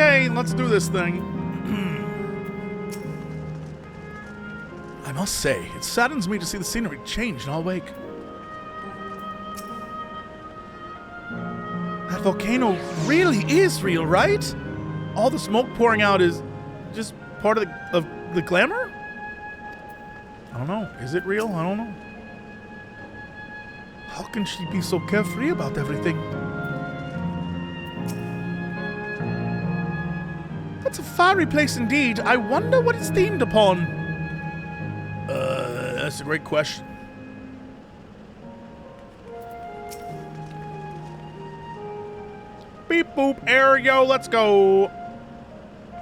Okay, let's do this thing. I must say, it saddens me to see the scenery change in our wake. That volcano really is real, right? All the smoke pouring out is just part of the glamour? I don't know. Is it real? I don't know. How can she be so carefree about everything? That's a fiery place indeed. I wonder what it's themed upon. That's a great question. Beep boop, aereo, let's go.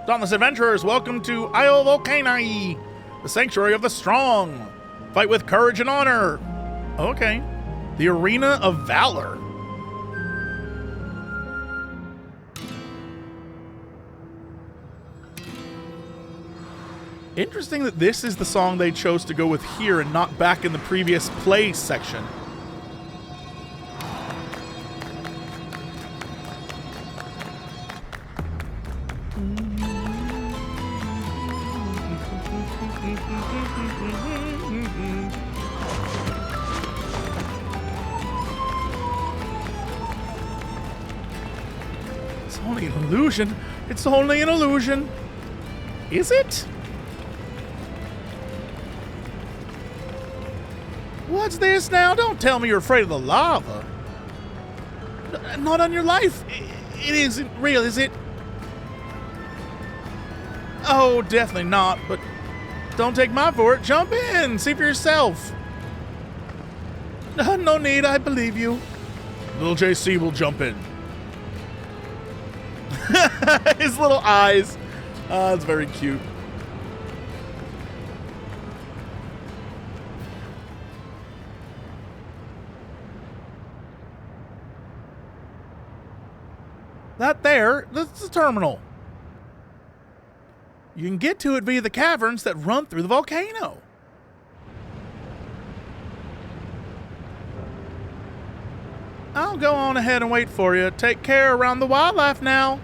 Dauntless adventurers, welcome to Isle Volcane, the sanctuary of the strong. Fight with courage and honor. Okay. The arena of valor. Interesting that this is the song they chose to go with here and not back in the previous play section. It's only an illusion. It's only an illusion. Is it? What's this now? Don't tell me you're afraid of the lava. Not on your life. It isn't real, is it? Oh, definitely not, but don't take my for it. Jump in. See for yourself. No need. I believe you. Little JC will jump in. His little eyes. It's very cute. That there, that's the terminal. You can get to it via the caverns that run through the volcano. I'll go on ahead and wait for you. Take care around the wildlife now.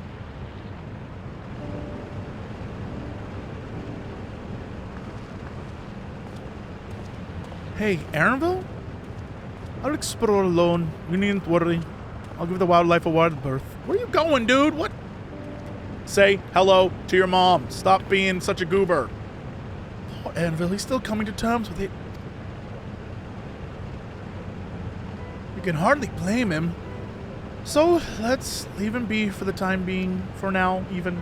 Hey, Aaronville? I'll explore alone. You needn't worry. I'll give the wildlife a wide berth. Where are you going, dude? What? Say hello to your mom. Stop being such a goober. Oh, Anvil, he's still coming to terms with it. You can hardly blame him. So, let's leave him be for the time being. For now, even.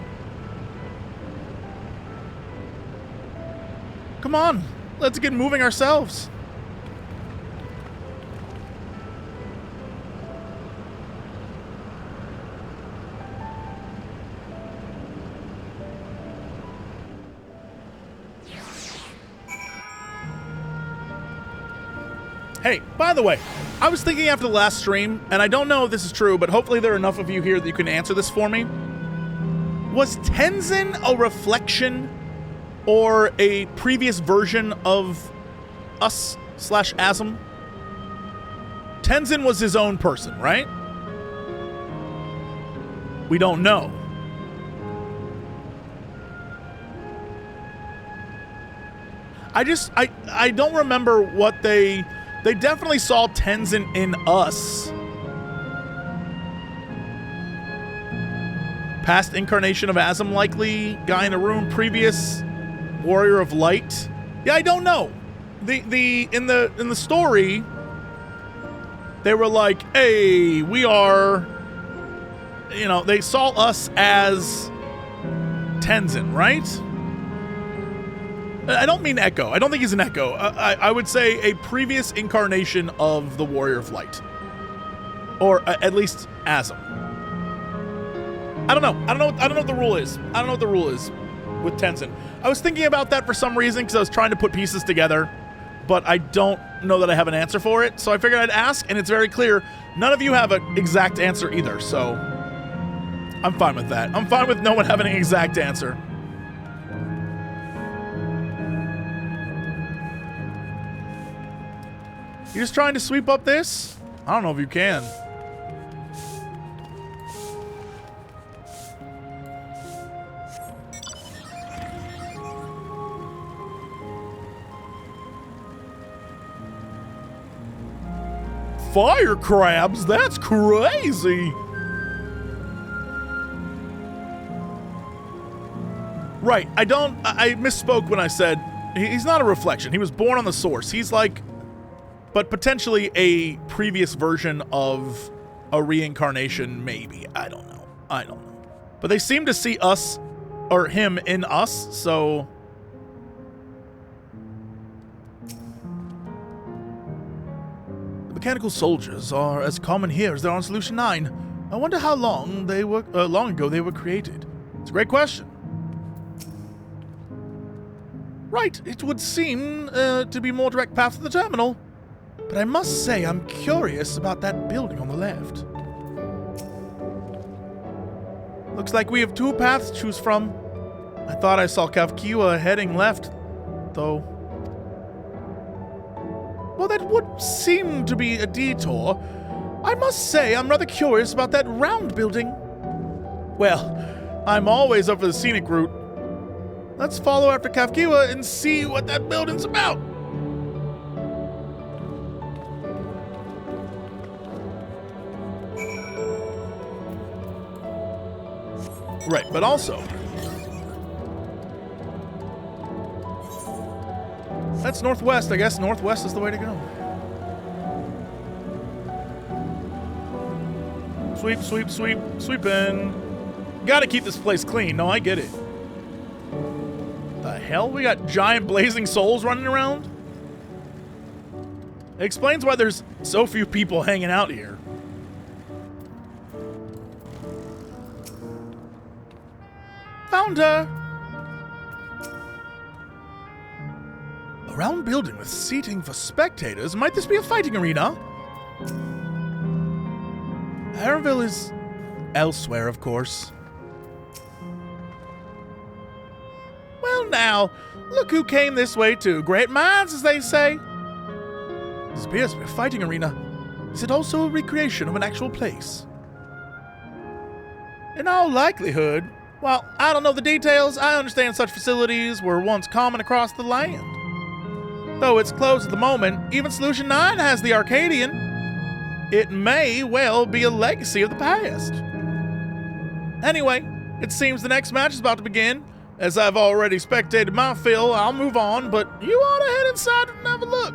Come on. Let's get moving ourselves. Hey, by the way, I was thinking after the last stream, and I don't know if this is true, but hopefully there are enough of you here that you can answer this for me. Was Tenzin a reflection or a previous version of us/Asm? Tenzin was his own person, right? We don't know. I don't remember what they definitely saw Tenzin in us. Past incarnation of Asm, likely. Guy in the room, previous warrior of light. Yeah, I don't know. In the story, they were like, hey, we are, you know, they saw us as Tenzin, right? I don't mean Echo. I don't think he's an Echo. I would say a previous incarnation of the Warrior of Light. Or at least Asm. I don't know. I don't know what the rule is. I don't know what the rule is with Tenzin. I was thinking about that for some reason because I was trying to put pieces together, but I don't know that I have an answer for it. So I figured I'd ask, and it's very clear none of you have an exact answer either. So I'm fine with that. I'm fine with no one having an exact answer. You just trying to sweep up this? I don't know if you can. fire crabs? That's crazy. Right, I misspoke when I said he's not a reflection. He was born on the source. He's like, but potentially a previous version of a reincarnation, maybe. I don't know. But they seem to see us, or him in us, so... The mechanical soldiers are as common here as they are on Solution 9. I wonder how long ago they were created. It's a great question. Right, it would seem to be more direct path to the terminal. But I must say, I'm curious about that building on the left. Looks like we have two paths to choose from. I thought I saw Kavkiwa heading left, though. Well, that would seem to be a detour. I must say, I'm rather curious about that round building. Well, I'm always up for the scenic route. Let's follow after Kavkiwa and see what that building's about. Right, but also... That's northwest. I guess northwest is the way to go. Sweep, sweep, sweep, sweep in. Gotta keep this place clean. No, I get it. The hell? We got giant blazing souls running around? It explains why there's so few people hanging out here. Found her! A round building with seating for spectators. Might this be a fighting arena? Harrenville is elsewhere, of course. Well now, look who came this way too. Great minds, as they say. This appears to be a fighting arena. Is it also a recreation of an actual place? In all likelihood, well, I don't know the details. I understand such facilities were once common across the land. Though it's closed at the moment, even Solution 9 has the Arcadian. It may well be a legacy of the past. Anyway, it seems the next match is about to begin. As I've already spectated my fill, I'll move on, but you ought to head inside and have a look.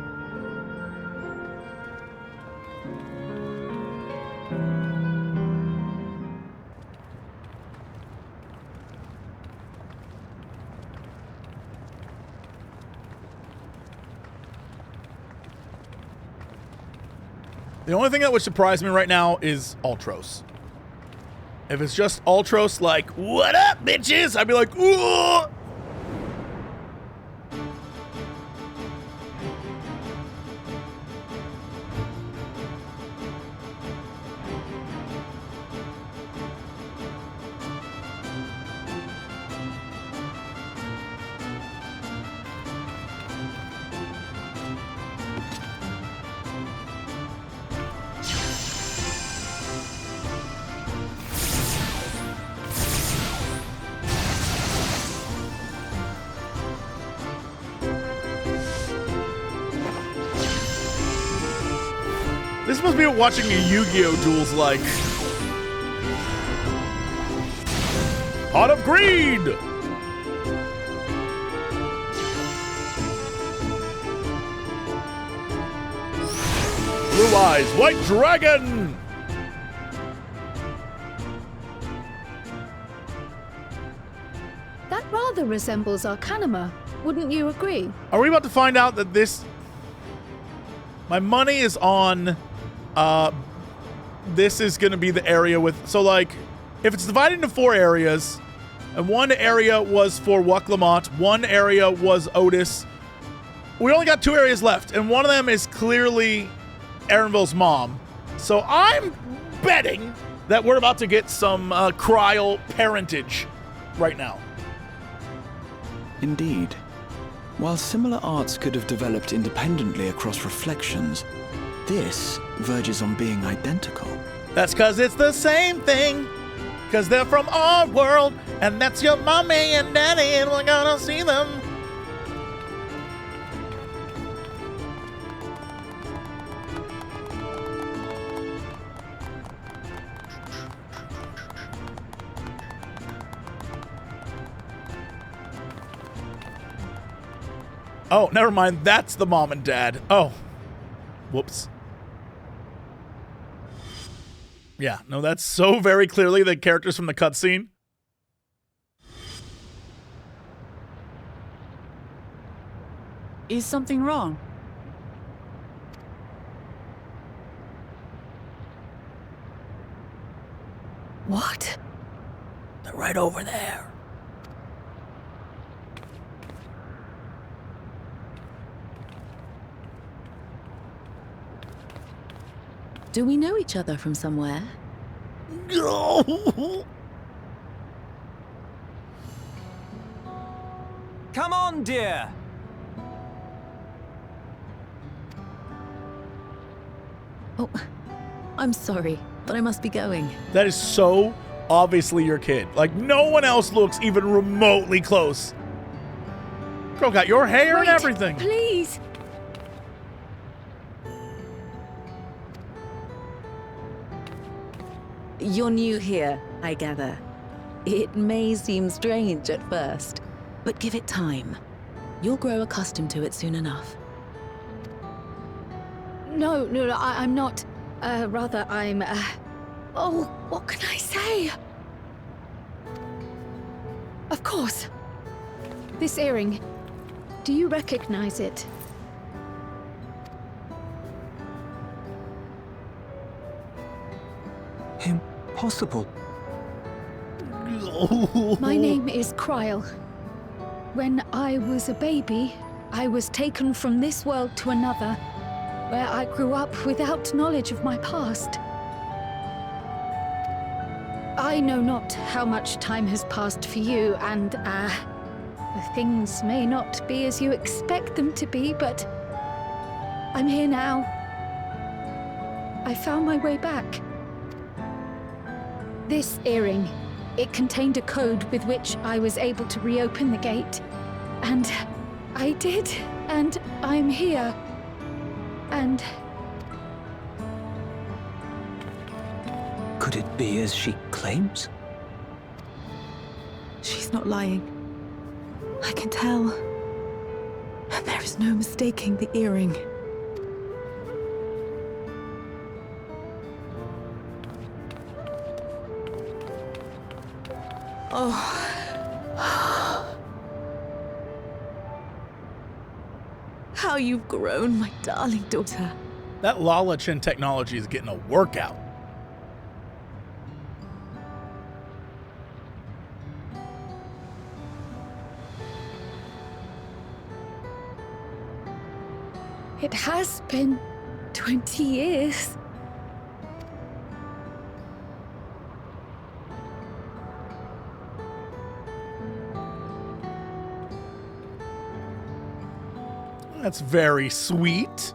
The only thing that would surprise me right now is Ultros. If it's just Ultros like, what up, bitches? I'd be like, ooh! This must be what watching a Yu-Gi-Oh! Duel's like. Pot of Greed! Blue Eyes, White Dragon! That rather resembles Arcanima, wouldn't you agree? Are we about to find out that this... My money is on... this is going to be the area with... So, like, if it's divided into 4 areas, and one area was for Waklamot, one area was Otis, we only got 2 areas left, and one of them is clearly Harrenville's mom. So I'm betting that we're about to get some Cryal parentage right now. Indeed. While similar arts could have developed independently across reflections, this verges on being identical. That's because it's the same thing. Because they're from our world, and that's your mommy and daddy, and we're gonna see them. Oh, never mind. That's the mom and dad. Oh. Whoops. Yeah, no, that's so very clearly the characters from the cutscene. Is something wrong? What? They're right over there. Do we know each other from somewhere? Come on, dear. Oh, I'm sorry, but I must be going. That is so obviously your kid. Like, no one else looks even remotely close. Girl got your hair and Wait, everything. Please. You're new here, I gather. It may seem strange at first, but give it time. You'll grow accustomed to it soon enough. No, I'm not. Rather, I'm, Oh, what can I say? Of course. This earring. Do you recognize it? Impossible. My name is Cryle. When I was a baby, I was taken from this world to another, where I grew up without knowledge of my past. I know not how much time has passed for you, and, things may not be as you expect them to be, but I'm here now. I found my way back. This earring, it contained a code with which I was able to reopen the gate. And I did, and I'm here. And Could it be as she claims? She's not lying. I can tell. And there is no mistaking the earring. Oh. How you've grown, my darling daughter. That Lala Chin technology is getting a workout. it has been 20 years. That's very sweet.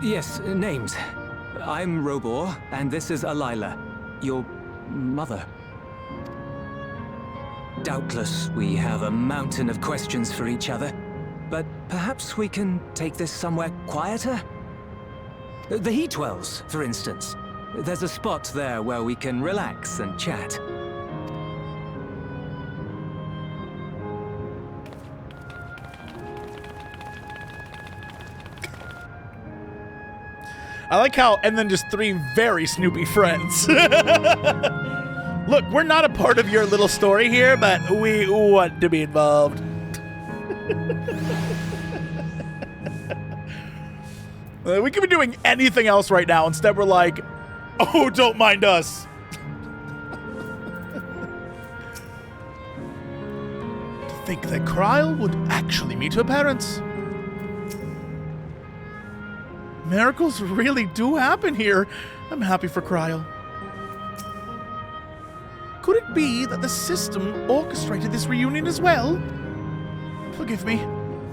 Yes, names. I'm Robor, and this is Alila, your mother. Doubtless, we have a mountain of questions for each other, but perhaps we can take this somewhere quieter? The Heat Wells, for instance. There's a spot there where we can relax and chat. I like how, and then just three very Snoopy friends. Look, we're not a part of your little story here, but we want to be involved. We could be doing anything else right now. Instead, we're like, oh, don't mind us. To think that Cryle would actually meet her parents. Miracles really do happen here. I'm happy for Cryle. Could it be that the system orchestrated this reunion as well? Forgive me.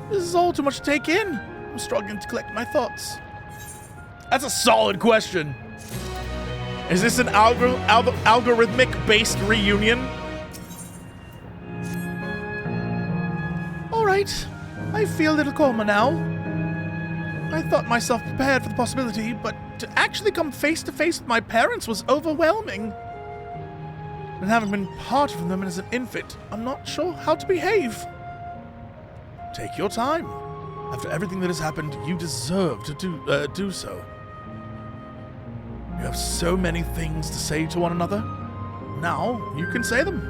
This is all too much to take in. I'm struggling to collect my thoughts. That's a solid question. Is this an algorithmic-based reunion? All right. I feel a little calmer now. I thought myself prepared for the possibility, but to actually come face to face with my parents was overwhelming. And having been parted from them as an infant, I'm not sure how to behave. Take your time. After everything that has happened, you deserve to do so. You have so many things to say to one another. Now, you can say them.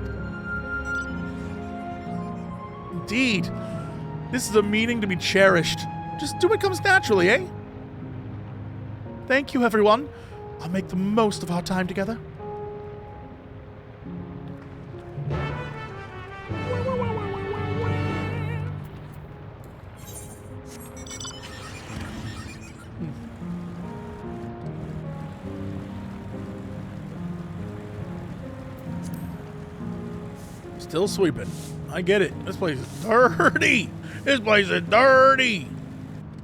Indeed. This is a meaning to be cherished. Just do what comes naturally, eh? Thank you, everyone. I'll make the most of our time together. Still sweeping. I get it. This place is dirty. This place is dirty.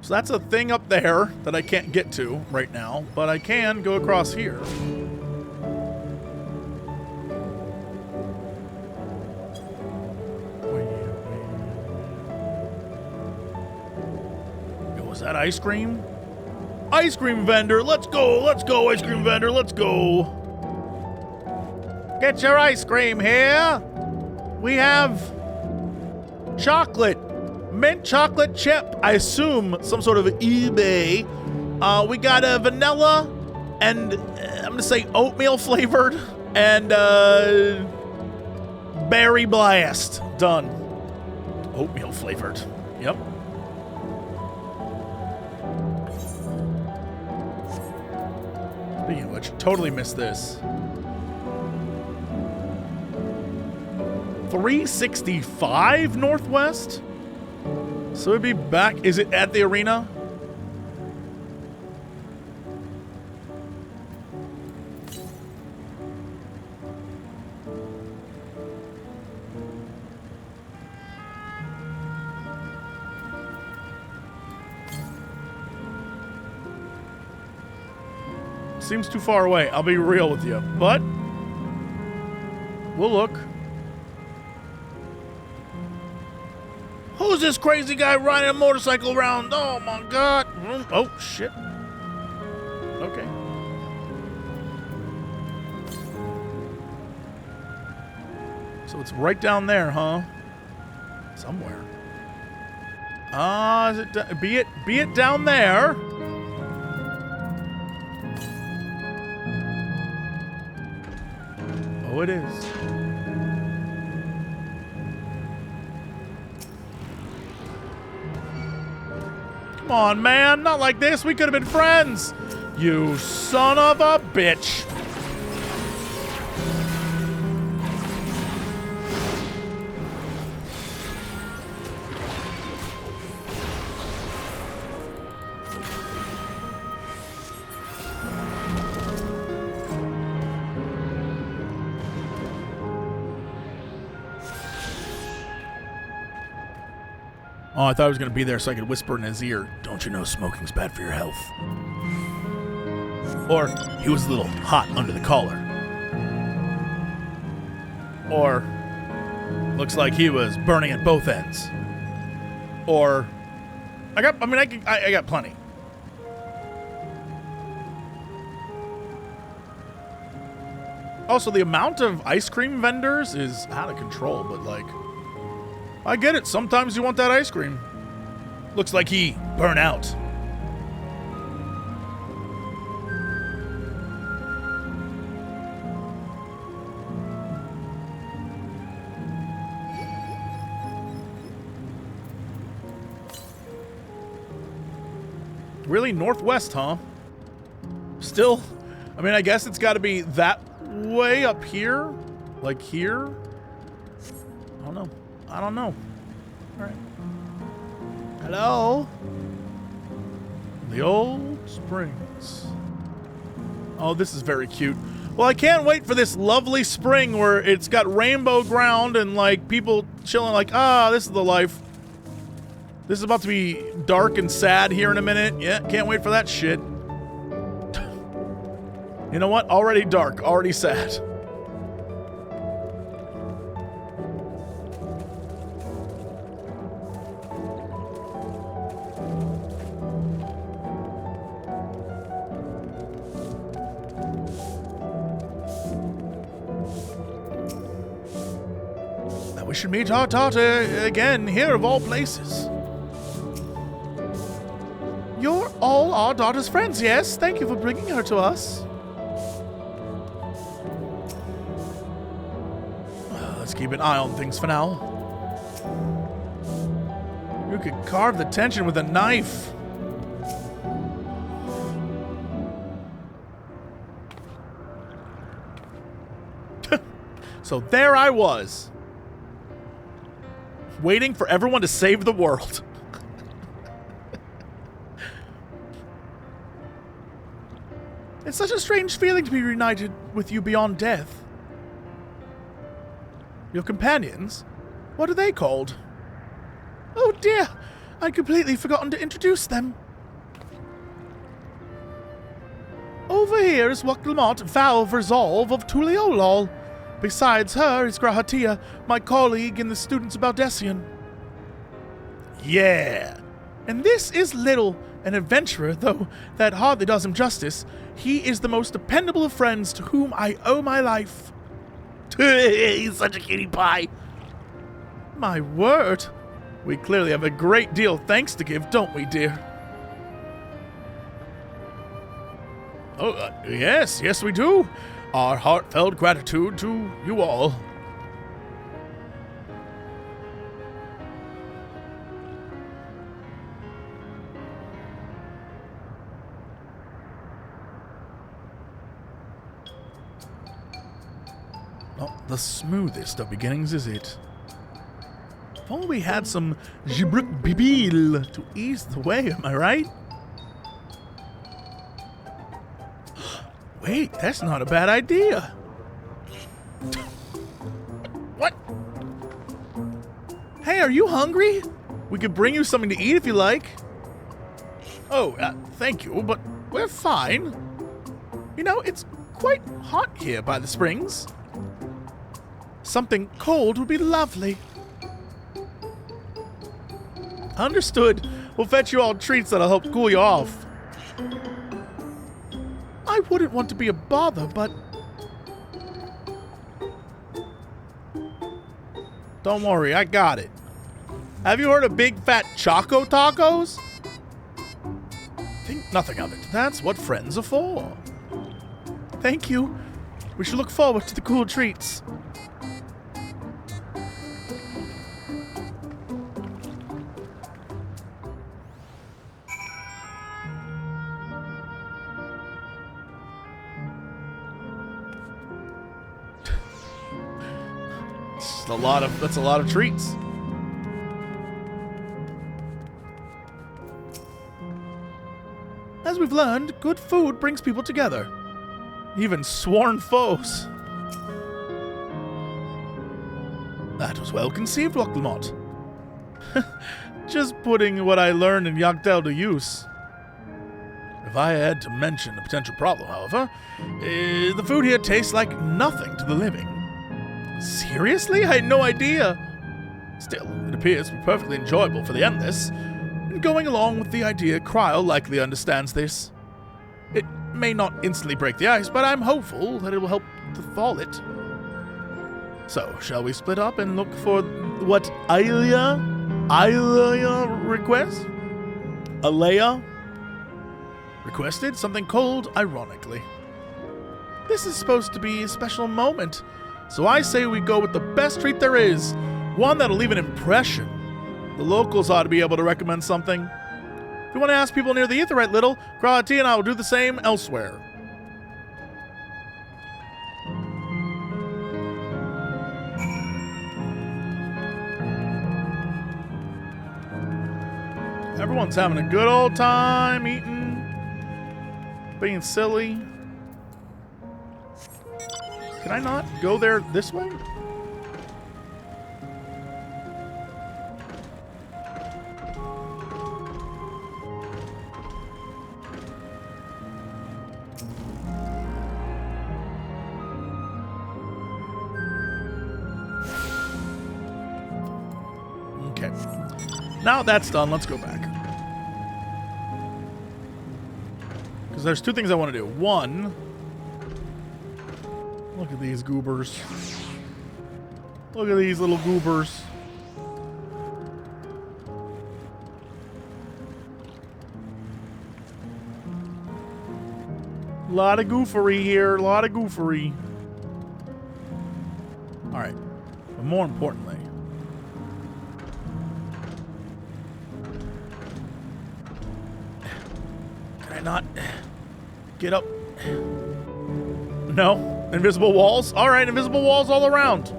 So that's a thing up there that I can't get to right now, but I can go across here. Yo, was that ice cream? Ice cream vendor, let's go, ice cream vendor, let's go. Get your ice cream here. We have chocolate, mint chocolate chip, I assume some sort of eBay. We got a vanilla and I'm gonna say oatmeal flavored and berry blast. Done. Oatmeal flavored. Yep. Speaking of which, totally missed this. 365 northwest? So it'd be back. Is it at the arena? Seems too far away. I'll be real with you, but we'll look. Who's this crazy guy riding a motorcycle around? Oh my god. Oh shit. Okay. So it's right down there, huh? Somewhere. Is it be it down there? Oh, it is. Come on, man. Not like this. We could have been friends. You son of a bitch. Oh, I thought I was going to be there so I could whisper in his ear, "Don't you know smoking's bad for your health?" Or, he was a little hot under the collar. Or, looks like he was burning at both ends. Or, I got plenty. Also, the amount of ice cream vendors is out of control, but like, I get it. Sometimes you want that ice cream. Looks like he burned out. Really? Northwest, huh? Still? I mean, I guess it's got to be that way up here? Like here? I don't know. All right. Hello? The old springs. Oh, this is very cute. Well, I can't wait for this lovely spring where it's got rainbow ground and like people chilling like, this is the life. This is about to be dark and sad here in a minute. Yeah, can't wait for that shit. You know what? Already dark, already sad. we should meet our daughter again here of all places. You're all our daughter's friends, yes? Thank you for bringing her to us. Let's keep an eye on things for now. You could carve the tension with a knife. So there I was, waiting for everyone to save the world. It's such a strange feeling to be reunited with you beyond death. Your companions? What are they called? Oh dear, I'd completely forgotten to introduce them. Over here is Waklamot, vow of resolve of Tuliolol. Besides her is Grahatia, my colleague in the Students of Baldessian. Yeah. And this is Little, an adventurer, though that hardly does him justice. He is the most dependable of friends to whom I owe my life. He's such a cutie pie. My word. We clearly have a great deal of thanks to give, don't we, dear? Oh, yes, we do. Our heartfelt gratitude to you all. Not the smoothest of beginnings, is it? If only we had some gibruk bibil to ease the way, am I right? Wait, that's not a bad idea. What? Hey, are you hungry? We could bring you something to eat if you like. Oh, thank you, but we're fine. You know, it's quite hot here by the springs. Something cold would be lovely. Understood. We'll fetch you all treats that'll help cool you off. I wouldn't want to be a bother, but... Don't worry, I got it. Have you heard of Big Fat Choco Tacos? Think nothing of it. That's what friends are for. Thank you. We should look forward to the cool treats. That's a lot of treats. As we've learned, good food brings people together. Even sworn foes. That was well conceived, Waklamot. Just putting what I learned in Yagdel to use. If I had to mention a potential problem, however, the food here tastes like nothing to the living. Seriously? I had no idea. Still, it appears to be perfectly enjoyable for the endless. And going along with the idea, Cryle likely understands this. It may not instantly break the ice, but I'm hopeful that it will help to thaw it. So, shall we split up and look for what Alea requests? Alea requested something cold, ironically. This is supposed to be a special moment. So I say we go with the best treat there is, one that'll leave an impression. The locals ought to be able to recommend something. If you want to ask people near the Aetheryte, Little, Grati and I will do the same elsewhere. Everyone's having a good old time eating, being silly. Can I not go there this way? Okay. Now that's done, let's go back. Because there's two things I want to do. One... Look at these goobers. Look at these little goobers. A lot of goofery here. A lot of goofery. All right. But more importantly, can I not get up? No? Invisible walls? All right, invisible walls all around.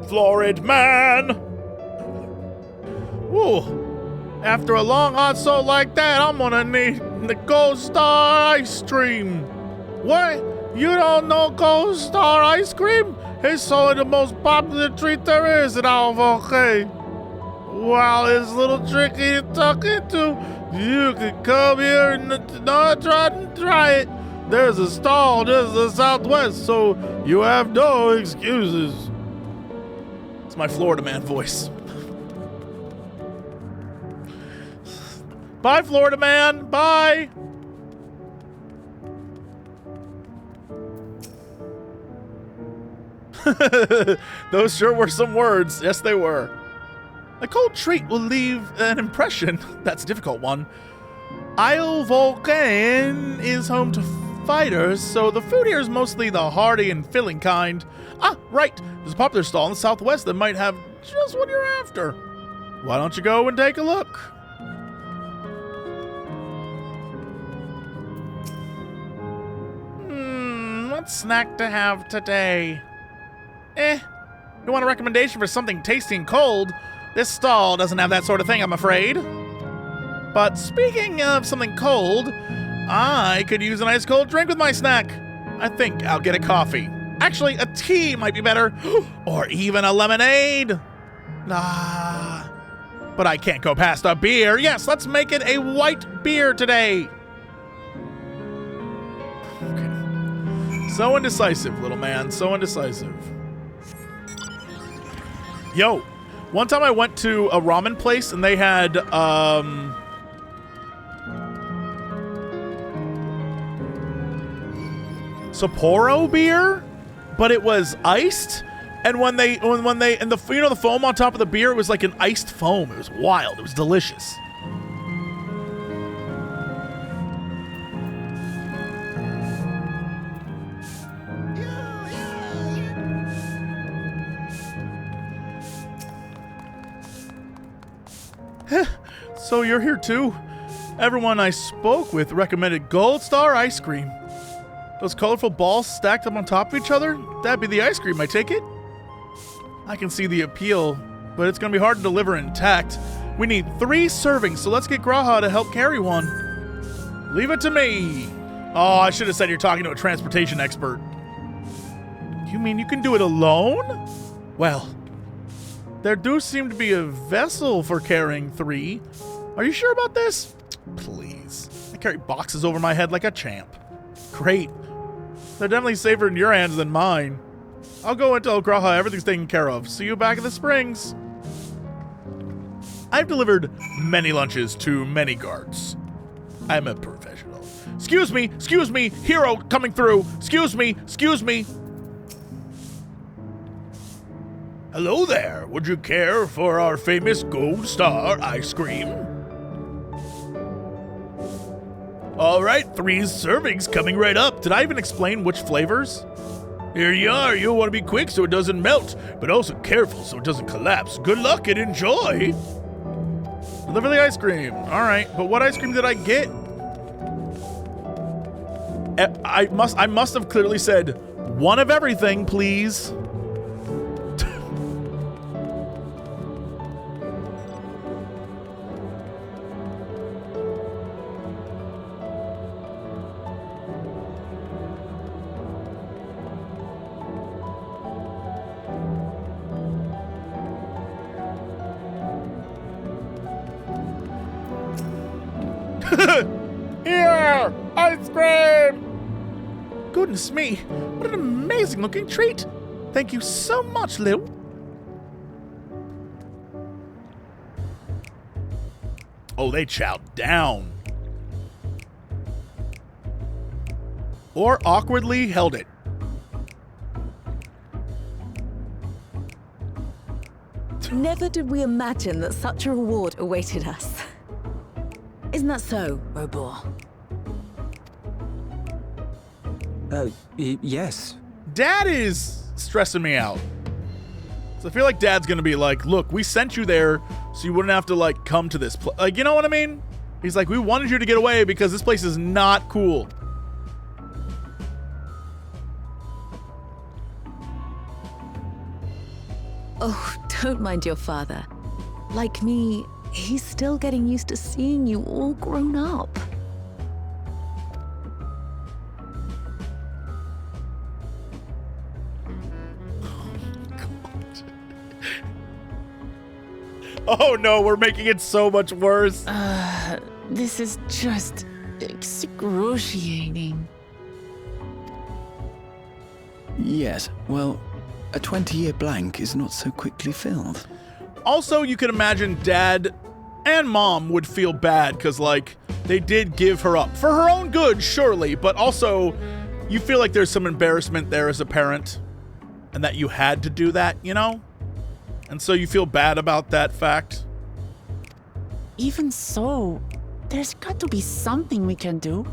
Florid man! Whoa. After a long hot soul like that, I'm gonna need the Gold Star ice cream. What? You don't know Gold Star ice cream? It's only the most popular treat there is at our Volcane. While it's a little tricky to tuck into, you can come here and not try it. There's a stall just to the southwest, so you have no excuses. It's my Florida man voice. Bye, Florida man. Bye. Those sure were some words. Yes, they were. A cold treat will leave an impression. That's a difficult one. Isle Volcane is home to fighters, so the food here is mostly the hearty and filling kind. Ah, right. There's a popular stall in the southwest that might have just what you're after. Why don't you go and take a look? What snack to have today? You want a recommendation for something tasty and cold? This stall doesn't have that sort of thing, I'm afraid. But speaking of something cold, I could use an ice cold drink with my snack. I think I'll get a coffee. Actually, a tea might be better. Or even a lemonade. Ah, but I can't go past a beer. Yes, let's make it a white beer today. Okay. So indecisive, little man. So indecisive. Yo, one time I went to a ramen place and they had, Sapporo beer, but it was iced. And when the foam on top of the beer, it was like an iced foam. It was wild. It was delicious. So you're here too? Everyone I spoke with recommended Gold Star ice cream. Those colorful balls stacked up on top of each other? That'd be the ice cream, I take it? I can see the appeal, but it's gonna be hard to deliver intact. We need 3 servings, so let's get Graha to help carry one. Leave it to me. Oh, I should have said you're talking to a transportation expert. You mean you can do it alone? Well, there do seem to be a vessel for carrying 3. Are you sure about this? Please. I carry boxes over my head like a champ. Great. They're definitely safer in your hands than mine. I'll go and tell Graha everything's taken care of. See you back at the Springs. I've delivered many lunches to many guards. I'm a professional. Excuse me, hero coming through. Excuse me. Hello there. Would you care for our famous Gold Star ice cream? All right, 3 servings coming right up. Did I even explain which flavors? Here you are. You'll want to be quick so it doesn't melt, but also careful so it doesn't collapse. Good luck and enjoy. Deliver the ice cream. All right, but what ice cream did I get? I must have clearly said one of everything, please. Here! Ice cream! goodness me. What an amazing looking treat. Thank you so much, Lil. Oh, they chowed down. Or awkwardly held it. Never did we imagine that such a reward awaited us. Isn't that so, Robor? Yes. Dad is stressing me out. So I feel like Dad's gonna be like, look, we sent you there so you wouldn't have to, like, come to this place. Like, you know what I mean? He's like, we wanted you to get away because this place is not cool. Oh, don't mind your father. Like me, he's still getting used to seeing you all grown up. Oh no, we're making it so much worse. This is just excruciating. Yes, well, a 20-year blank is not so quickly filled. Also, you can imagine Dad and Mom would feel bad because, like, they did give her up. For her own good, surely, but also you feel like there's some embarrassment there as a parent and that you had to do that, you know? And so you feel bad about that fact. Even so, there's got to be something we can do.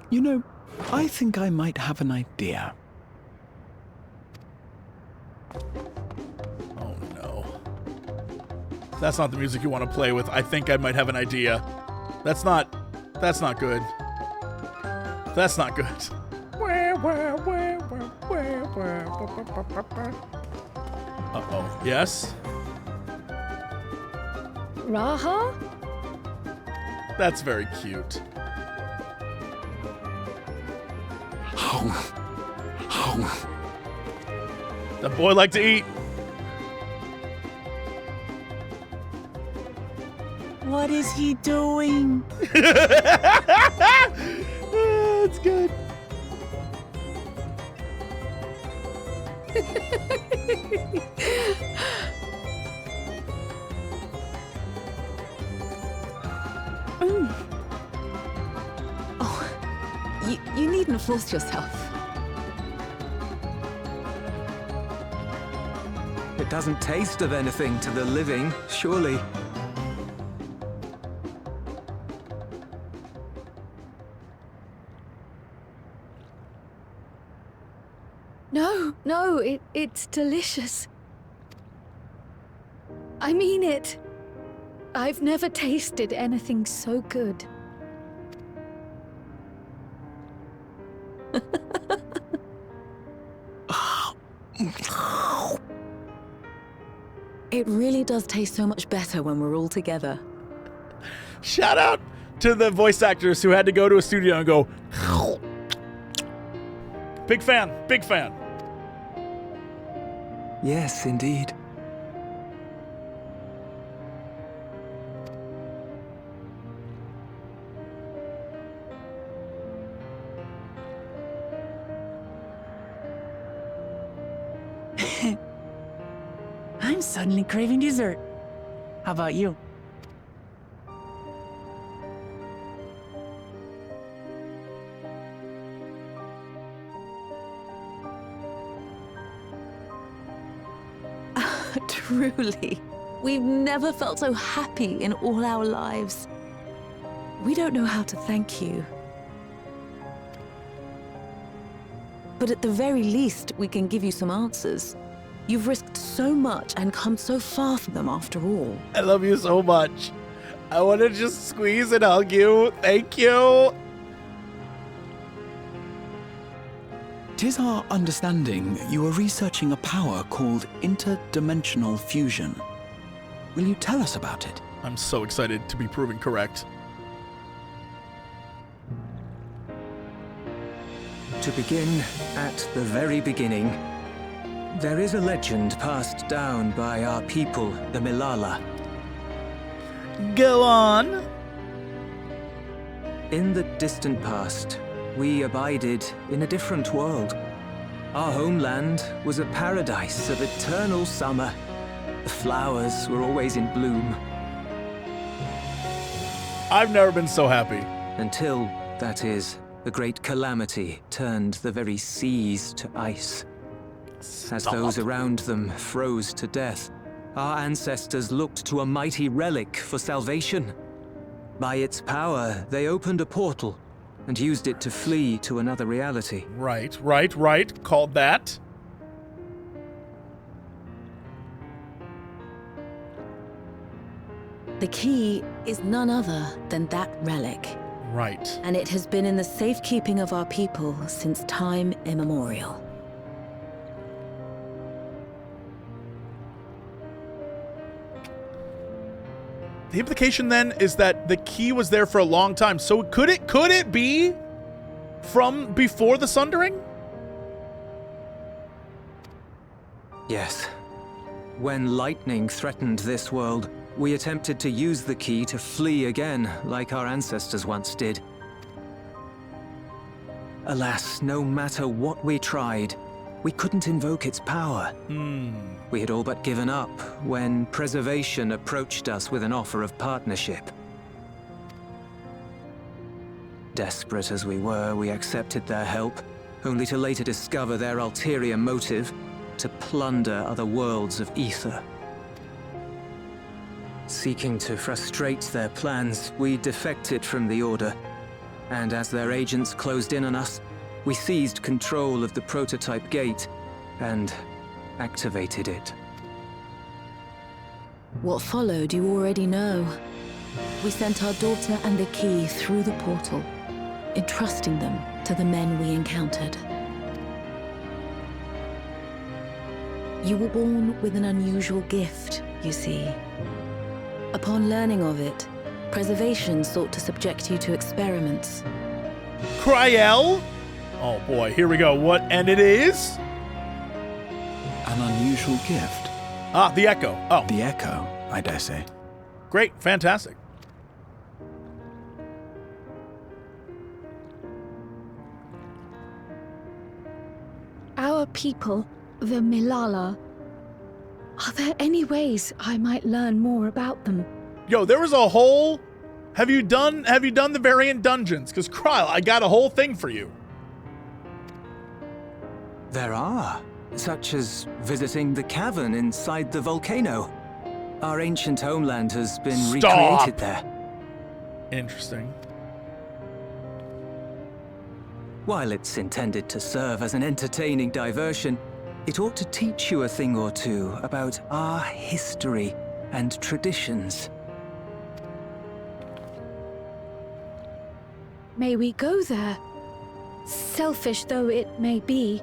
You know, I think I might have an idea. Oh no. That's not the music you want to play with. I think I might have an idea. That's not good. That's not good. Uh-oh. Yes? Raha? That's very cute. The boy like to eat. What is he doing? It's good. Oh, you needn't force yourself. It doesn't taste of anything to the living, surely. No, it's delicious. I mean it. I've never tasted anything so good. It really does taste so much better when we're all together. Shout out to the voice actors who had to go to a studio and go. Big fan, big fan. Yes, indeed. I'm suddenly craving dessert. How about you? Truly, we've never felt so happy in all our lives. We don't know how to thank you. But at the very least, we can give you some answers. You've risked so much and come so far from them after all. I love you so much. I want to just squeeze and hug you. Thank you. 'Tis our understanding you are researching a power called interdimensional fusion. Will you tell us about it? I'm so excited to be proven correct. To begin at the very beginning, There is a legend passed down by our people, the Milala. Go on. In the distant past, we abided in a different world. Our homeland was a paradise of eternal summer. The flowers were always in bloom. I've never been so happy. Until, that is, the great calamity turned the very seas to ice. As those around them froze to death, our ancestors looked to a mighty relic for salvation. By its power, they opened a portal and used it to flee to another reality. Right. Called that. The key is none other than that relic, Right. and it has been in the safekeeping of our people since time immemorial. The implication then is that the key was there for a long time. So could it be from before the Sundering? Yes. When lightning threatened this world, we attempted to use the key to flee again, like our ancestors once did. Alas, no matter what we tried, we couldn't invoke its power. We had all but given up when Preservation approached us with an offer of partnership. Desperate as we were, we accepted their help, only to later discover their ulterior motive: to plunder other worlds of ether. Seeking to frustrate their plans, we defected from the Order, and as their agents closed in on us, we seized control of the prototype gate and activated it. What followed you already know. We sent our daughter and the key through the portal, entrusting them to the men we encountered. You were born with an unusual gift, you see. Upon learning of it, Preservation sought to subject you to experiments. Cryel? Oh boy, here we go. What? And it is? An unusual gift. Ah, the Echo. Oh, The Echo, I dare say. great. Fantastic. Our people, the Milala. Are there any ways I might learn more about them? Yo, there was a whole... Have you done the variant dungeons? Because Cryel, I got a whole thing for you. There are, such as visiting the cavern inside the volcano. Our ancient homeland has been Stop. recreated there. Interesting. While it's intended to serve as an entertaining diversion, it ought to teach you a thing or two about our history and traditions. May we go there? Selfish though it may be,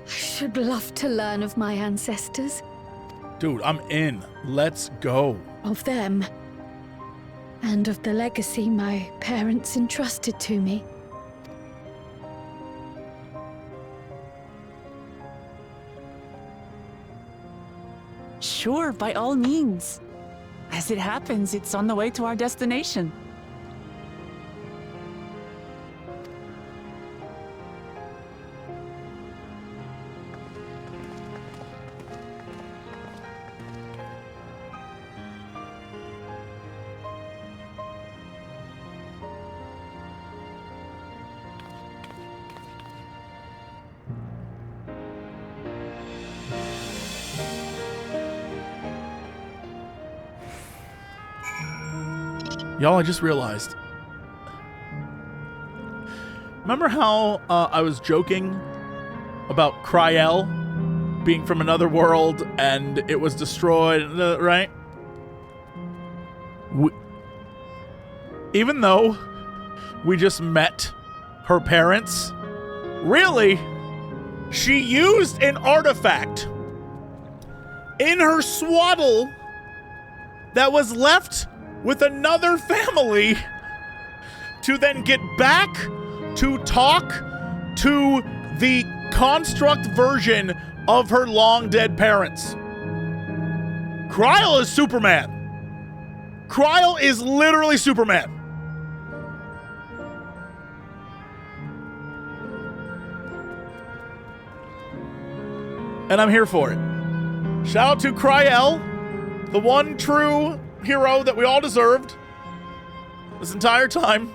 I should love to learn of my ancestors, Dude, I'm in. Let's go. of them, and of the legacy my parents entrusted to me. Sure, by all means. As it happens, it's on the way to our destination. Y'all, I just realized. Remember how I was joking about Cryel being from another world and it was destroyed, right? Even though we just met her parents, really, she used an artifact in her swaddle that was left with another family to then get back to talk to the construct version of her long-dead parents. Cryle is Superman. Cryle is literally Superman. And I'm here for it. Shout out to Cryle, the one true hero that we all deserved this entire time.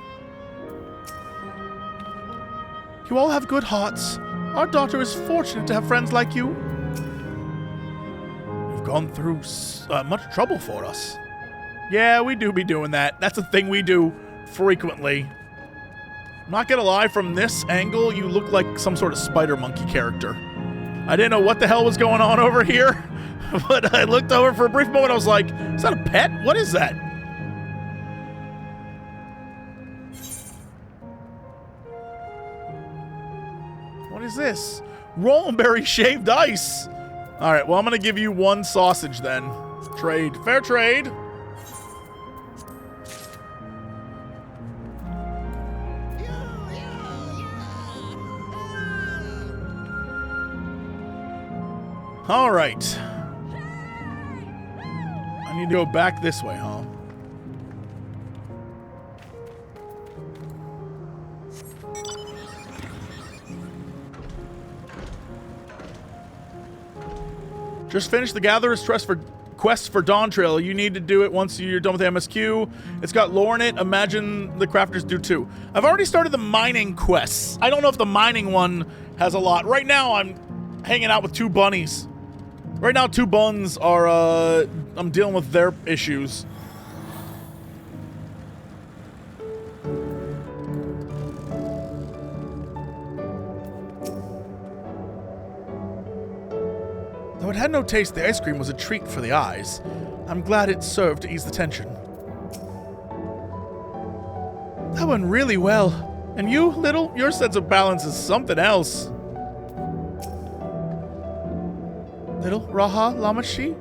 You all have good hearts. Our daughter is fortunate to have friends like you. You've gone through much trouble for us. Yeah, we do be doing that. That's a thing we do frequently. I'm not gonna lie, from this angle, you look like some sort of spider monkey character. I didn't know what the hell was going on over here, but I looked over for a brief moment. I was like, is that a pet? What is that? What is this? Rollenberry shaved ice. All right, well, I'm going to give you one sausage then. Trade. Fair trade. All right. I need to go back this way, huh? Just finished the Gatherer's quest for Dawntrail. You need to do it once you're done with the MSQ. It's got lore in it. Imagine the crafters do too. I've already started the mining quests. I don't know if the mining one has a lot. Right now, I'm hanging out with two bunnies. Right now, two buns are, I'm dealing with their issues. Though it had no taste, the ice cream was a treat for the eyes. I'm glad it served to ease the tension. That went really well. And you, Little, your sense of balance is something else. Little Raha Lamashi?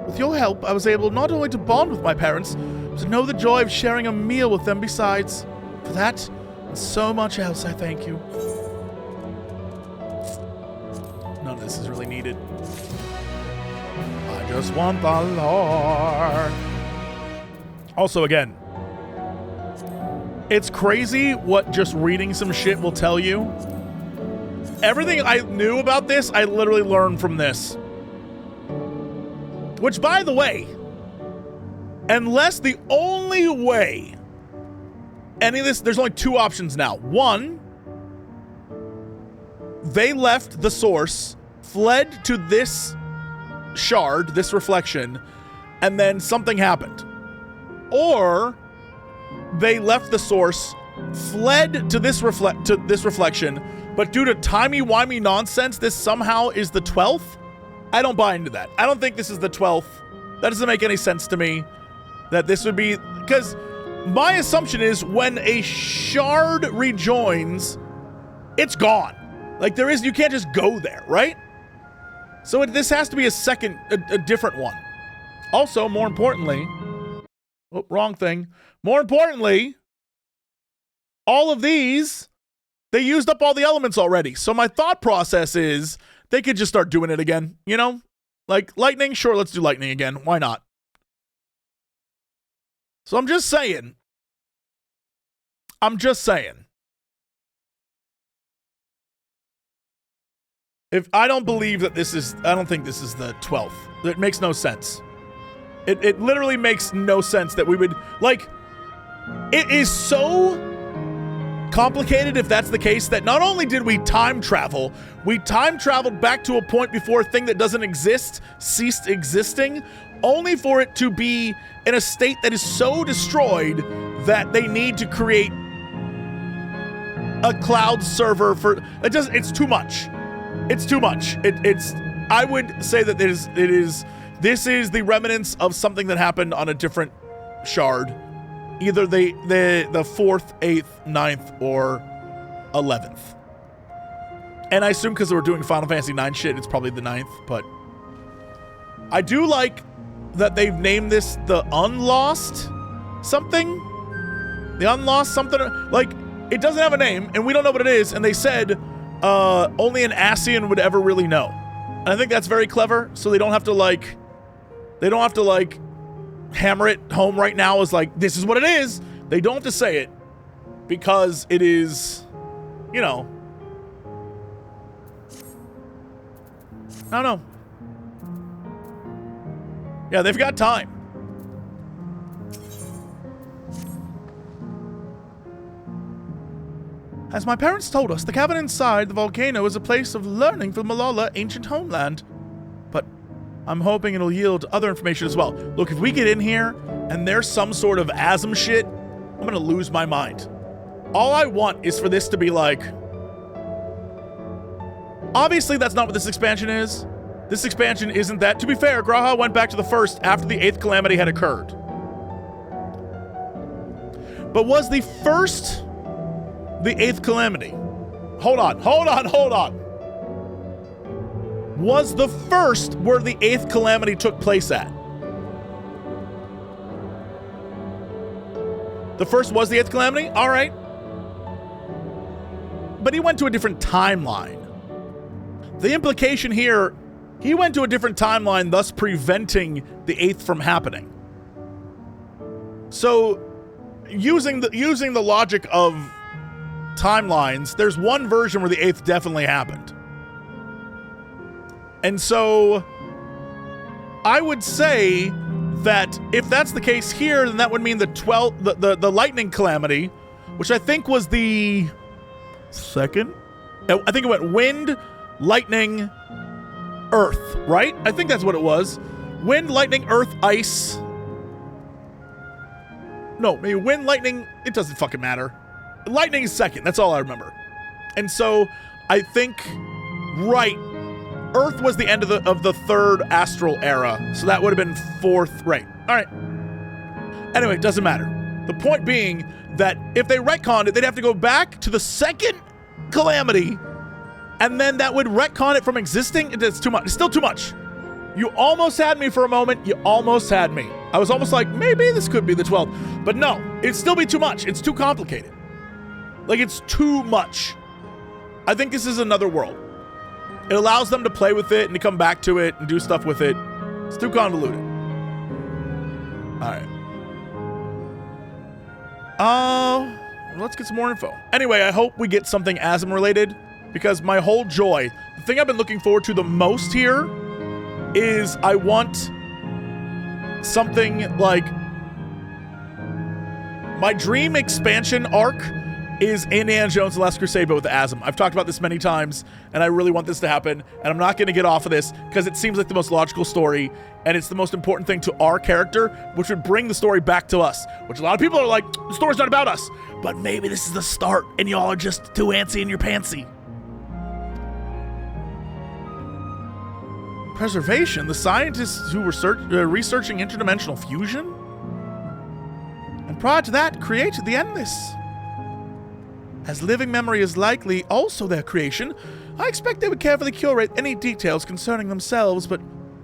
With your help, I was able not only to bond with my parents, but to know the joy of sharing a meal with them besides. For that, and so much else, I thank you. None of this is really needed. I just want the lore. Also, again, it's crazy what just reading some shit will tell you. Everything I knew about this, I literally learned from this. Which, by the way, unless the only way any of this, there's only two options now. One, they left the source, fled to this shard, this reflection, and then something happened. Or they left the source, fled to this reflection, but due to timey-wimey nonsense, this somehow is the 12th? I don't buy into that. I don't think this is the 12th. That doesn't make any sense to me. That this would be... Because my assumption is when a shard rejoins, it's gone. Like, there is... You can't just go there, right? So this has to be a different one. Also, more importantly... Oh, wrong thing. More importantly, all of these... They used up all the elements already. So my thought process is they could just start doing it again, you know? Like lightning, sure, let's do lightning again. Why not? So I'm just saying. If I don't believe that this is, I don't think this is the 12th. It makes no sense. It literally makes no sense that we would, like, it is so complicated if that's the case that not only did we time travel, we time traveled back to a point before a thing that doesn't exist ceased existing, only for it to be in a state that is so destroyed that they need to create a cloud server for it. It's too much. It's too much. I would say that this is the remnants of something that happened on a different shard. Either the 4th, 8th, 9th, or 11th. And I assume because we're doing Final Fantasy IX shit, it's probably the 9th, but I do like that they've named this the Unlost something. The Unlost something. Like, it doesn't have a name, and we don't know what it is, and they said only an Ascian would ever really know. And I think that's very clever, so they don't have to like hammer it home right now as like, this is what it is. They don't have to say it because it is, you know, I don't know. Yeah, they've got time. As my parents told us, the cabin inside the volcano is a place of learning for the Malala ancient homeland. But I'm hoping it'll yield other information as well. Look, if we get in here and there's some sort of asm shit, I'm gonna lose my mind. All I want is for this to be like... Obviously, that's not what this expansion is. This expansion isn't that. To be fair, G'raha went back to the first after the 8th calamity had occurred. But was the first... the 8th calamity? Hold on. Was the first where the 8th calamity took place at? The first was the 8th calamity? All right. But he went to a different timeline. The implication here, he went to a different timeline, thus preventing the 8th from happening. So, using the logic of timelines, there's one version where the 8th definitely happened. And so I would say that if that's the case here, then that would mean the 12th, the lightning calamity, which I think was the second. I think it went wind, lightning, earth, right? I think that's what it was. Wind, lightning, earth, ice. No, maybe wind, lightning, it doesn't fucking matter. Lightning is second. That's all I remember. And so I think, right, Earth was the end of the third astral era. So that would have been fourth. Right. All right. Anyway, it doesn't matter. The point being that if they retconned it, they'd have to go back to the second calamity, and then that would retcon it from existing. It's too much. It's still too much. You almost had me for a moment. You almost had me. I was almost like, maybe this could be the 12th. But no, it'd still be too much. It's too complicated. Like, it's too much. I think this is another world. It allows them to play with it and to come back to it and do stuff with it. It's too convoluted. All right. Let's get some more info. Anyway, I hope we get something ASM related, because my whole joy, the thing I've been looking forward to the most here is I want something like my dream expansion arc is Indiana Jones and the Last Crusade, but with the ASM. I've talked about this many times, and I really want this to happen, and I'm not going to get off of this, because it seems like the most logical story, and it's the most important thing to our character, which would bring the story back to us, which a lot of people are like, the story's not about us, but maybe this is the start, and y'all are just too antsy in your pantsy. Preservation? The scientists who were researching interdimensional fusion? And prior to that, created the Endless. As living memory is likely also their creation, I expect they would carefully curate any details concerning themselves, but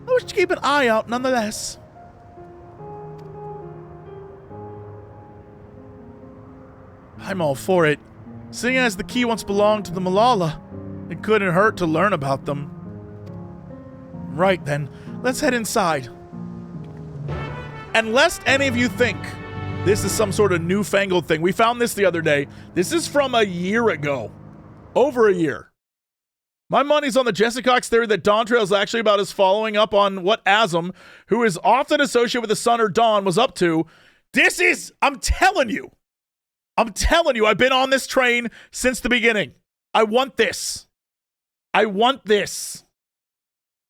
I wish to keep an eye out nonetheless. I'm all for it. Seeing as the key once belonged to the Malala, it couldn't hurt to learn about them. Right then, let's head inside. And lest any of you think this is some sort of newfangled thing. We found this the other day. This is from a year ago. Over a year. My money's on the Jessica Cox theory that Dawntrail is actually about us following up on what Asm, who is often associated with the sun or dawn, was up to. This is, I'm telling you, I've been on this train since the beginning. I want this. I want this.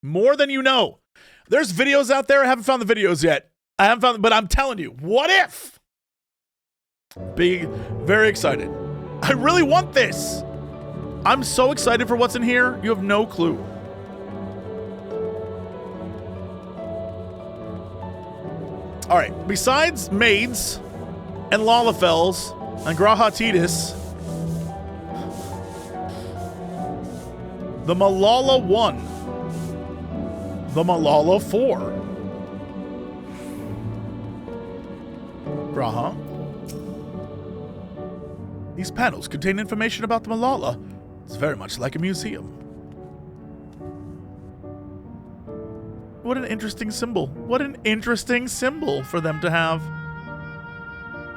More than you know. There's videos out there. I haven't found the videos yet. But I'm telling you, what if? Very excited. I really want this. I'm so excited for what's in here. You have no clue. All right. Besides maids and Lalafels and Grahatitis, the Malala 1, the Malala 4, Graha. These panels contain information about the Malala. It's very much like a museum. What an interesting symbol. What an interesting symbol for them to have.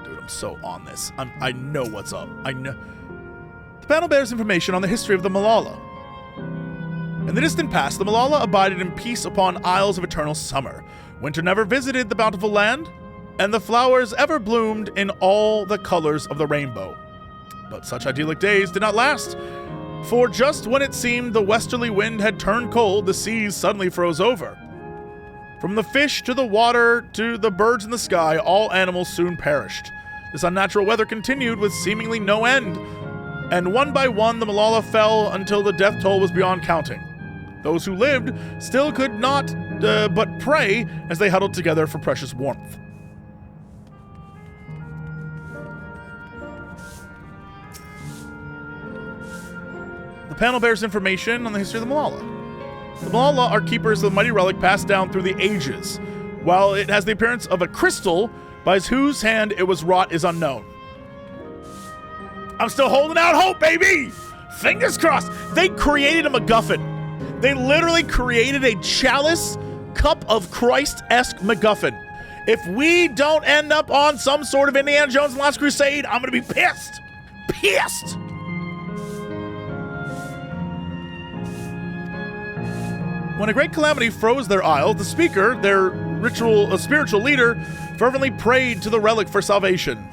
Dude, I'm so on this. I know what's up. I know. The panel bears information on the history of the Malala. In the distant past, the Malala abided in peace upon isles of eternal summer. Winter never visited the bountiful land, and the flowers ever bloomed in all the colors of the rainbow. But such idyllic days did not last, for just when it seemed the westerly wind had turned cold, the seas suddenly froze over. From the fish to the water to the birds in the sky, all animals soon perished. This unnatural weather continued with seemingly no end, and one by one the Malala fell until the death toll was beyond counting. Those who lived still could not but pray as they huddled together for precious warmth. The panel bears information on the history of the Malala. The Malala are keepers of the mighty relic passed down through the ages. While it has the appearance of a crystal, by whose hand it was wrought is unknown. I'm still holding out hope, baby! Fingers crossed! They created a MacGuffin. They literally created a chalice cup of Christ-esque MacGuffin. If we don't end up on some sort of Indiana Jones and Last Crusade, I'm gonna be pissed! Pissed! When a great calamity froze their isle, the speaker, their spiritual leader, fervently prayed to the relic for salvation.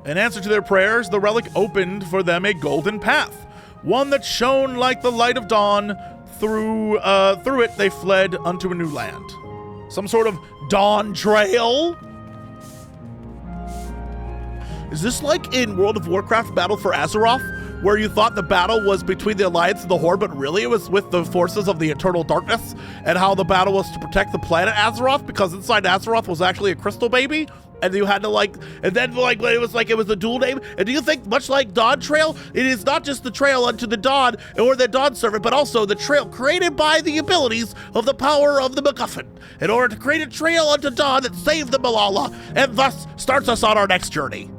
In answer to their prayers, the relic opened for them a golden path, one that shone like the light of dawn. Through it they fled unto a new land. Some sort of Dawntrail? Is this like in World of Warcraft Battle for Azeroth, where you thought the battle was between the Alliance and the Horde, but really it was with the forces of the Eternal Darkness, and how the battle was to protect the planet Azeroth, because inside Azeroth was actually a crystal baby, and you had to and then it was the dual name. And do you think, much like Dawntrail, it is not just the trail unto the dawn or the dawn servant, but also the trail created by the abilities of the power of the MacGuffin, in order to create a trail unto dawn that saved the Malala, and thus starts us on our next journey.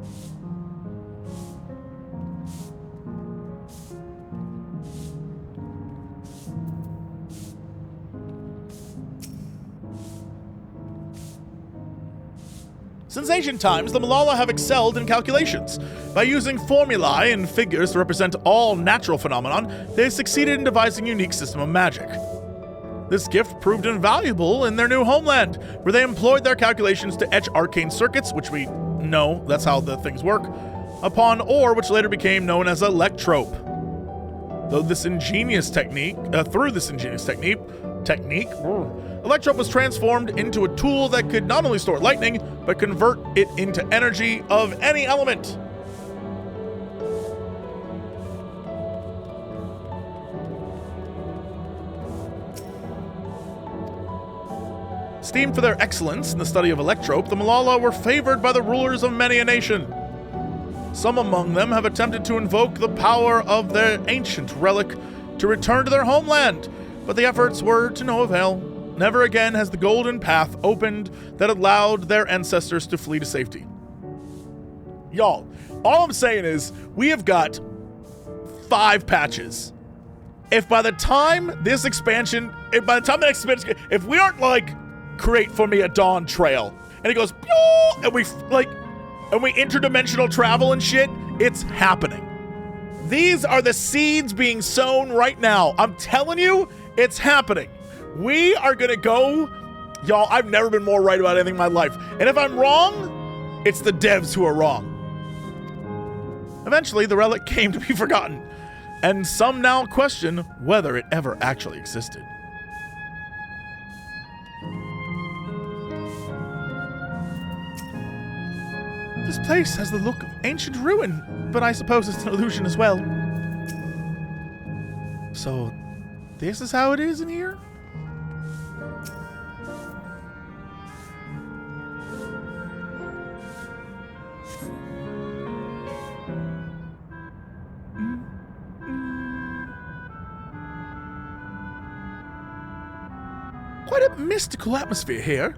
Since ancient times, the Malala have excelled in calculations. By using formulae and figures to represent all natural phenomenon, they succeeded in devising a unique system of magic. This gift proved invaluable in their new homeland, where they employed their calculations to etch arcane circuits, which we know, that's how the things work, upon ore, which later became known as electrope. Through this ingenious technique, Electrope was transformed into a tool that could not only store lightning, but convert it into energy of any element. Esteemed for their excellence in the study of electrope, the Malala were favored by the rulers of many a nation. Some among them have attempted to invoke the power of their ancient relic to return to their homeland, but the efforts were to no avail. Never again has the golden path opened that allowed their ancestors to flee to safety. Y'all, all I'm saying is we have got 5 patches. If by the time this expansion, if we aren't create for me a Dawntrail, and it goes, and we interdimensional travel and shit, it's happening. These are the seeds being sown right now. I'm telling you, it's happening. We are gonna go, y'all, I've never been more right about anything in my life. And if I'm wrong, it's the devs who are wrong. Eventually, the relic came to be forgotten, and some now question whether it ever actually existed. This place has the look of ancient ruin, but I suppose it's an illusion as well. So, this is how it is in here? Quite a mystical atmosphere here.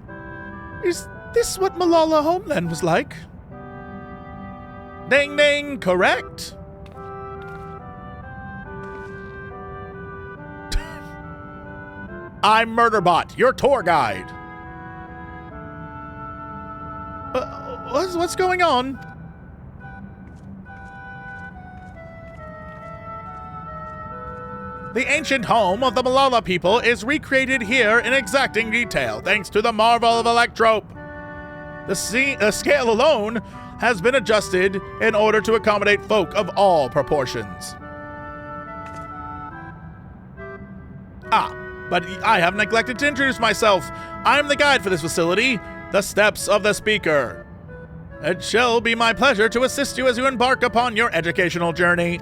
Is this what Malala homeland was like? Ding ding, correct? I'm Murderbot, your tour guide. What's going on? The ancient home of the Malala people is recreated here in exacting detail, thanks to the marvel of Electrope. The scale alone has been adjusted in order to accommodate folk of all proportions. But I have neglected to introduce myself. I am the guide for this facility, the Steps of the Speaker. It shall be my pleasure to assist you as you embark upon your educational journey.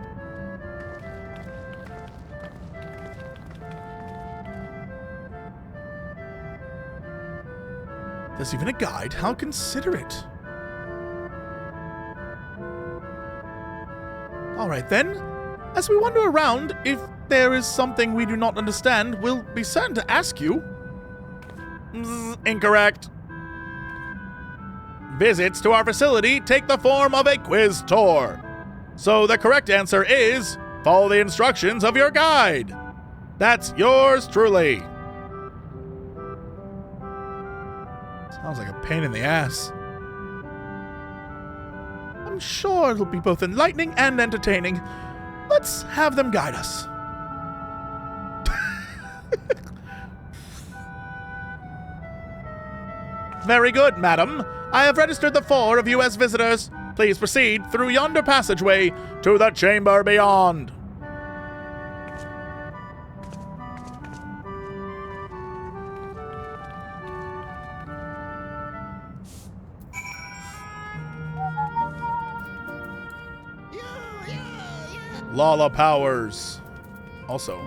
There's even a guide. How considerate. All right, then. As we wander around, if there is something we do not understand, we'll be certain to ask you. Incorrect. Visits to our facility take the form of a quiz tour. So the correct answer is, follow the instructions of your guide. That's yours truly. Sounds like a pain in the ass. I'm sure it'll be both enlightening and entertaining. Let's have them guide us. Very good, madam. I have registered the 4 of you as visitors. Please proceed through yonder passageway to the chamber beyond. Lala powers. Also.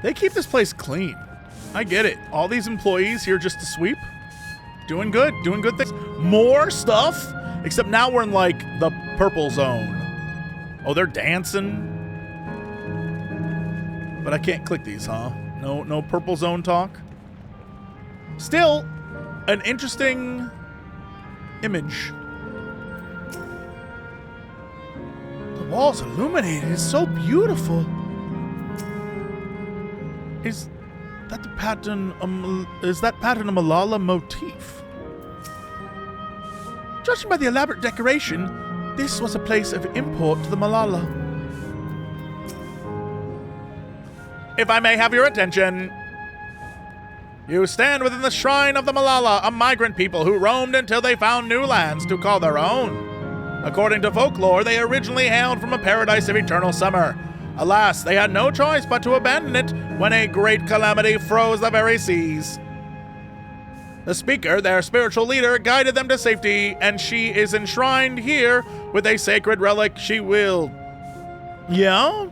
They keep this place clean. I get it. All these employees here just to sweep. Doing good things. More stuff? Except now we're in, like, the purple zone. Oh, they're dancing. But I can't click these, huh? No purple zone talk. Still, an interesting image. The wall's illuminated. It's so beautiful. Is that pattern a Malala motif? Judging by the elaborate decoration, this was a place of import to the Malala. If I may have your attention. You stand within the shrine of the Malala, a migrant people who roamed until they found new lands to call their own. According to folklore, they originally hailed from a paradise of eternal summer. Alas, they had no choice but to abandon it when a great calamity froze the very seas. The speaker, their spiritual leader, guided them to safety, and she is enshrined here with a sacred relic she will. Yeah?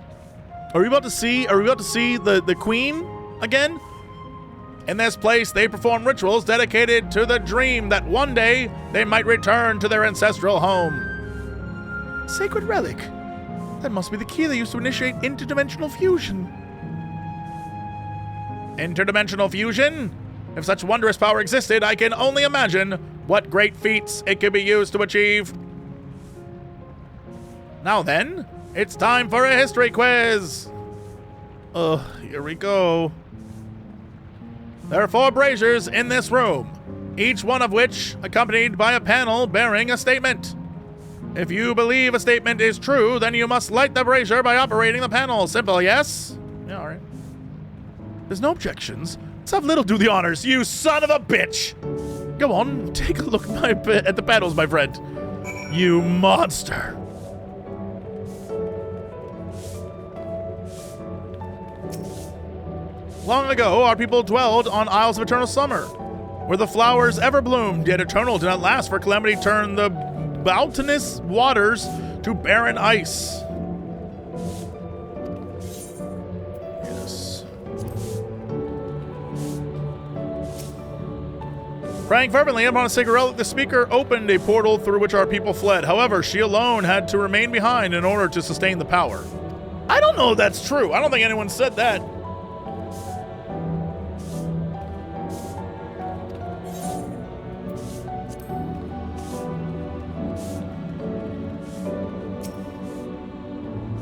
Are we about to see the queen again? In this place, they perform rituals dedicated to the dream that one day they might return to their ancestral home. Sacred relic? That must be the key they used to initiate interdimensional fusion. Interdimensional fusion? If such wondrous power existed, I can only imagine what great feats it could be used to achieve. Now then, it's time for a history quiz. Here we go. There are 4 braziers in this room, each one of which accompanied by a panel bearing a statement. If you believe a statement is true, then you must light the brazier by operating the panel. Simple, yes? Yeah, all right. There's no objections. Let's have Little do the honors, you son of a bitch! Go on, take a look at the panels, my friend. You monster. Long ago, our people dwelled on Isles of Eternal Summer, where the flowers ever bloomed, yet eternal did not last, for calamity turned the mountainous waters to barren ice. Yes. Praying fervently upon a sacred relic, the speaker opened a portal through which our people fled. However, she alone had to remain behind in order to sustain the power. I don't know if that's true. I don't think anyone said that.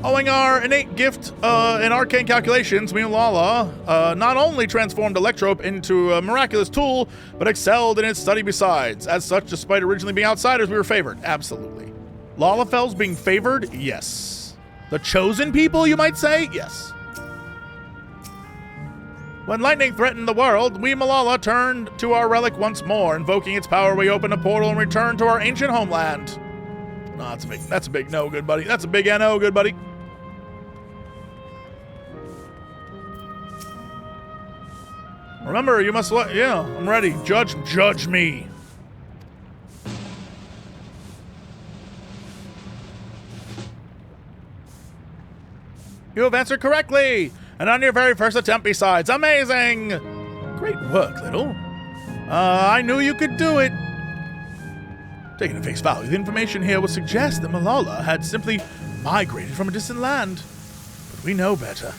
Owing our innate gift in arcane calculations, me and Lala not only transformed Electrope into a miraculous tool, but excelled in its study besides. As such, despite originally being outsiders, we were favored. Absolutely. Lalafell's being favored? Yes. The chosen people, you might say? Yes. When lightning threatened the world, we Malala turned to our relic once more. Invoking its power, we opened a portal and returned to our ancient homeland. No, that's a big no, good buddy. That's a big NO, good buddy. Remember, you must let... Yeah, I'm ready. Judge me. You have answered correctly, and on your very first attempt besides. Amazing! Great work, Little. I knew you could do it. Taken at face value, the information here would suggest that Malala had simply migrated from a distant land. But we know better.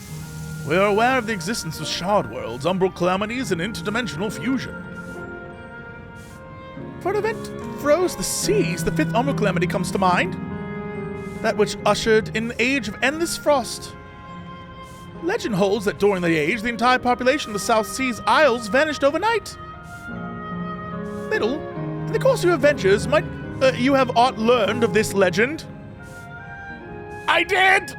We are aware of the existence of shard worlds, umbral calamities, and interdimensional fusion. For an event that froze the seas, the fifth umbral calamity comes to mind. That which ushered in the age of endless frost. Legend holds that during the age, the entire population of the South Seas Isles vanished overnight. Little, in the course of your adventures, might you have aught learned of this legend? I did!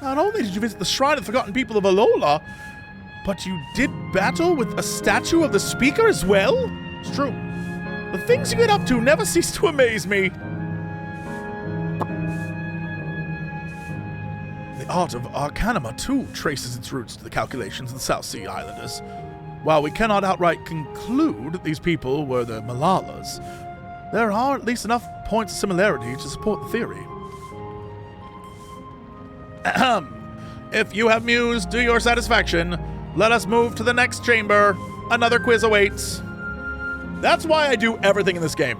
Not only did you visit the shrine of the forgotten people of Alola, but you did battle with a statue of the speaker as well? It's true. The things you get up to never cease to amaze me. The art of Arcanima, too, traces its roots to the calculations of the South Sea Islanders. While we cannot outright conclude that these people were the Malalas, there are at least enough points of similarity to support the theory. If you have mused to your satisfaction, let us move to the next chamber. Another quiz awaits. That's why I do everything in this game.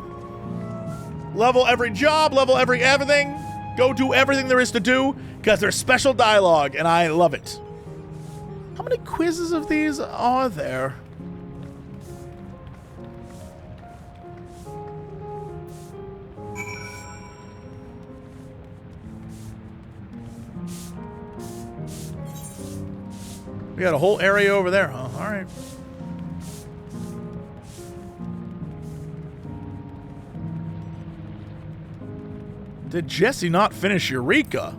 Level every job, level everything. Go do everything there is to do, because there's special dialogue, and I love it. How many quizzes of these are there? We got a whole area over there, huh? All right. Did Jesse not finish Eureka?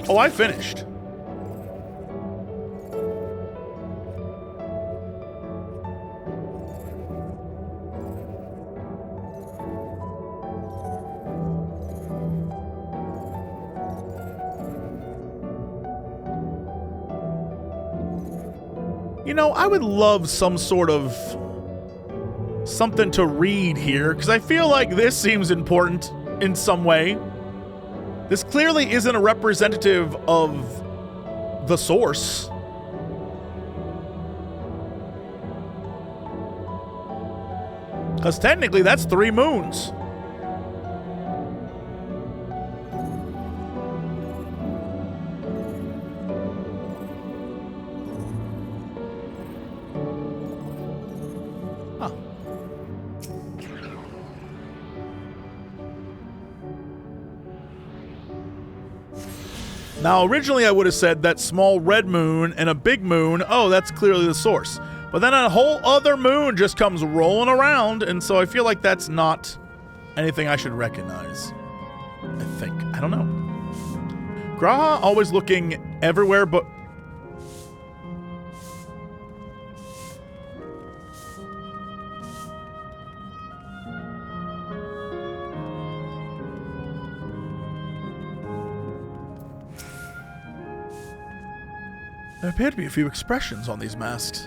Oh, I finished. You know, I would love some sort of something to read here, because I feel like this seems important in some way. This clearly isn't a representative of the source. Because technically that's 3 moons. Now, originally I would have said that small red moon and a big moon, oh, that's clearly the source. But then a whole other moon just comes rolling around, and so I feel like that's not anything I should recognize. I think. I don't know. Graha always looking everywhere but... There appear to be a few expressions on these masks.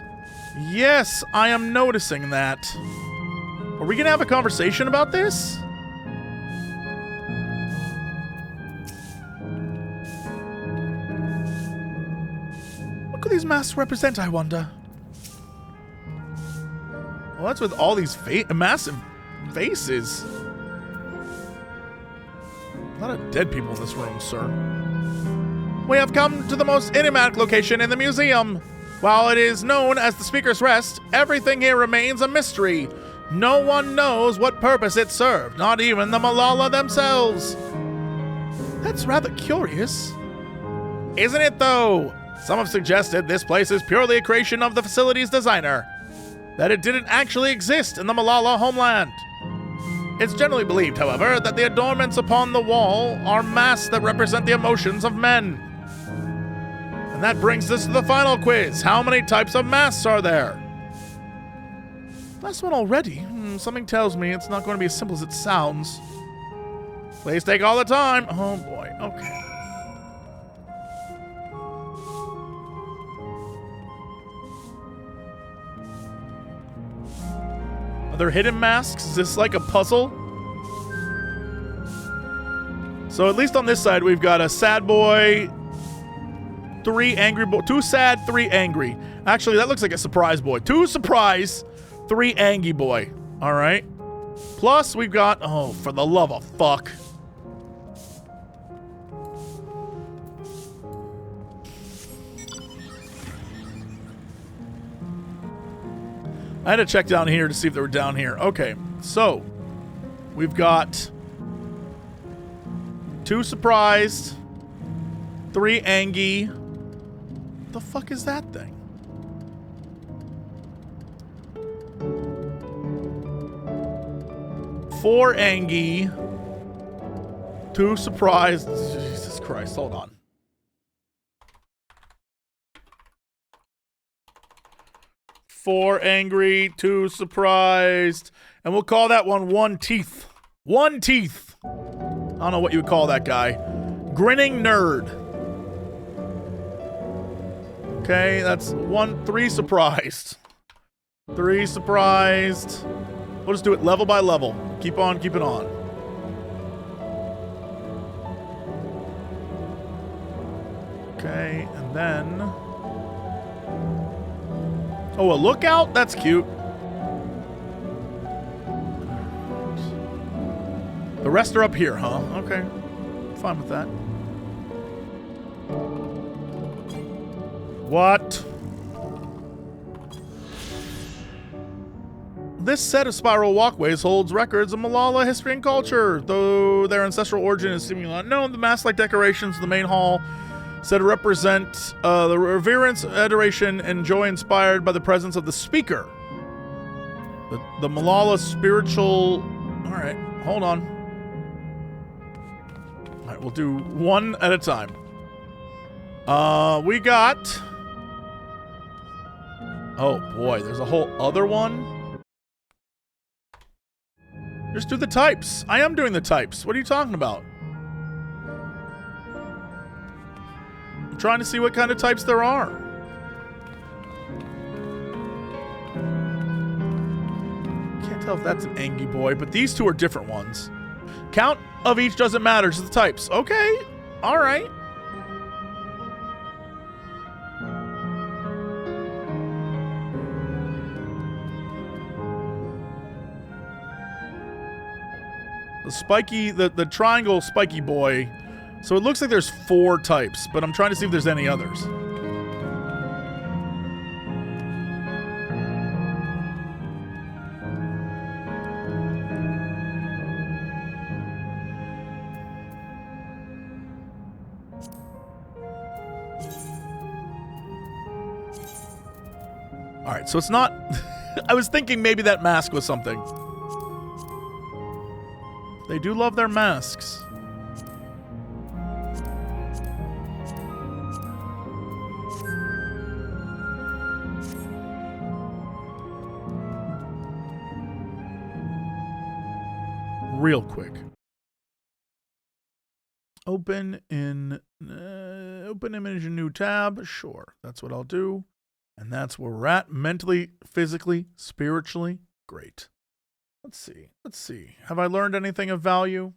Yes, I am noticing that. Are we gonna have a conversation about this? these masks represent, I wonder? Well, that's with all these massive faces. A lot of dead people in this room, sir. We have come to the most enigmatic location in the museum. While it is known as the Speaker's Rest, everything here remains a mystery. No one knows what purpose it served, not even the Malala themselves. That's rather curious. Isn't it, though? Some have suggested this place is purely a creation of the facility's designer, that it didn't actually exist in the Malala homeland. It's generally believed, however, that the adornments upon the wall are masks that represent the emotions of men. And that brings us to the final quiz. How many types of masks are there? Last one already. Something tells me it's not going to be as simple as it sounds. Please take all the time. Oh boy, okay. Are there hidden masks? Is this like a puzzle? So at least on this side, we've got a sad boy, 3 angry boy, 2 sad, 3 angry. Actually, that looks like a surprise boy. 2 surprise, 3 angry boy. All right. Plus, we've got, oh, for the love of fuck. I had to check down here to see if they were down here. Okay, so we've got 2 surprised, 3 angy. What the fuck is that thing? Four angy, 2 surprised. Jesus Christ, hold on. Four angry, 2 surprised, and we'll call that one teeth. 1 teeth. I don't know what you would call that guy. Grinning nerd. Okay, that's 3 surprised. 3 surprised. We'll just do it level by level. Keep on keeping on. Okay, and then... oh, a lookout? That's cute. The rest are up here, huh? Okay. Fine with that. What? This set of spiral walkways holds records of Malala history and culture. Though their ancestral origin is seemingly unknown, the mask-like decorations of the main hall said to represent the reverence, adoration, and joy inspired by the presence of the speaker. The Malala spiritual... all right, hold on. All right, we'll do one at a time. We got... oh boy, there's a whole other one. Just do the types. I am doing the types. What are you talking about? I'm trying to see what kind of types there are. Can't tell if that's an angry boy, but these 2 are different ones. Count of each doesn't matter, just the types. Okay. All right. The spiky, the triangle spiky boy. So it looks like there's 4 types, but I'm trying to see if there's any others. All right, so it's not... I was thinking maybe that mask was something. They do love their masks. Real quick. Open image in new tab. Sure, that's what I'll do. And that's where we're at. Mentally, physically, spiritually. Great. Let's see. Let's see. Have I learned anything of value?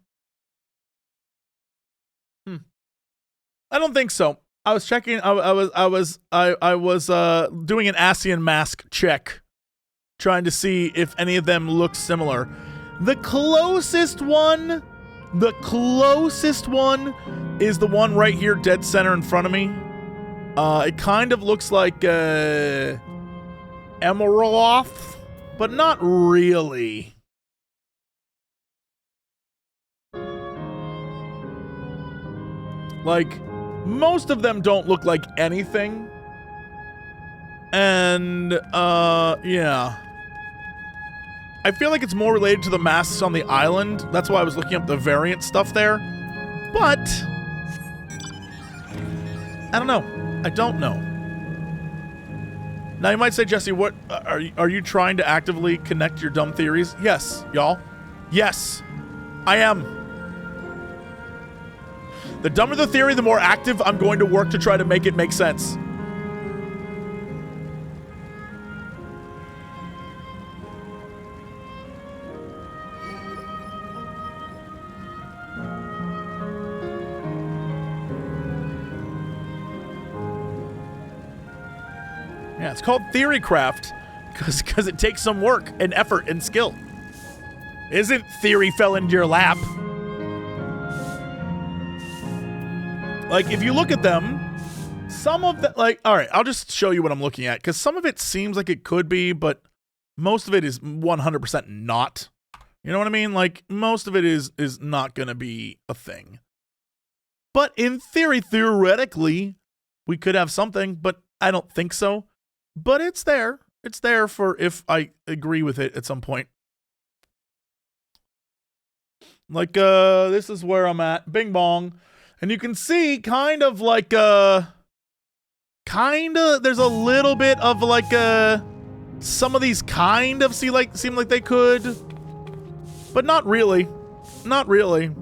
I don't think so. I was checking. I was doing an ASEAN mask check, trying to see if any of them look similar. The closest one is the one right here, dead center in front of me. It kind of looks like Emeraloth, but not really. Like, most of them don't look like anything. And, yeah. I feel like it's more related to the masks on the island. That's why I was looking up the variant stuff there. But I don't know. I don't know. Now you might say, Jesse, what are you trying to actively connect your dumb theories? Yes, y'all. Yes, I am. The dumber the theory, the more active I'm going to work to try to make it make sense. Yeah, it's called theorycraft because it takes some work and effort and skill. Isn't theory fell into your lap? Like, if you look at them, some of the, like, all right, I'll just show you what I'm looking at, because some of it seems like it could be, but most of it is 100% not. You know what I mean? Like, most of it is not going to be a thing. But in theory, theoretically, we could have something, but I don't think so. But it's there. It's there for if I agree with it at some point. Like, this is where I'm at. Bing bong. And you can see kind of like, there's a little bit of like, some of these kind of seem like they could, but not really. Not really.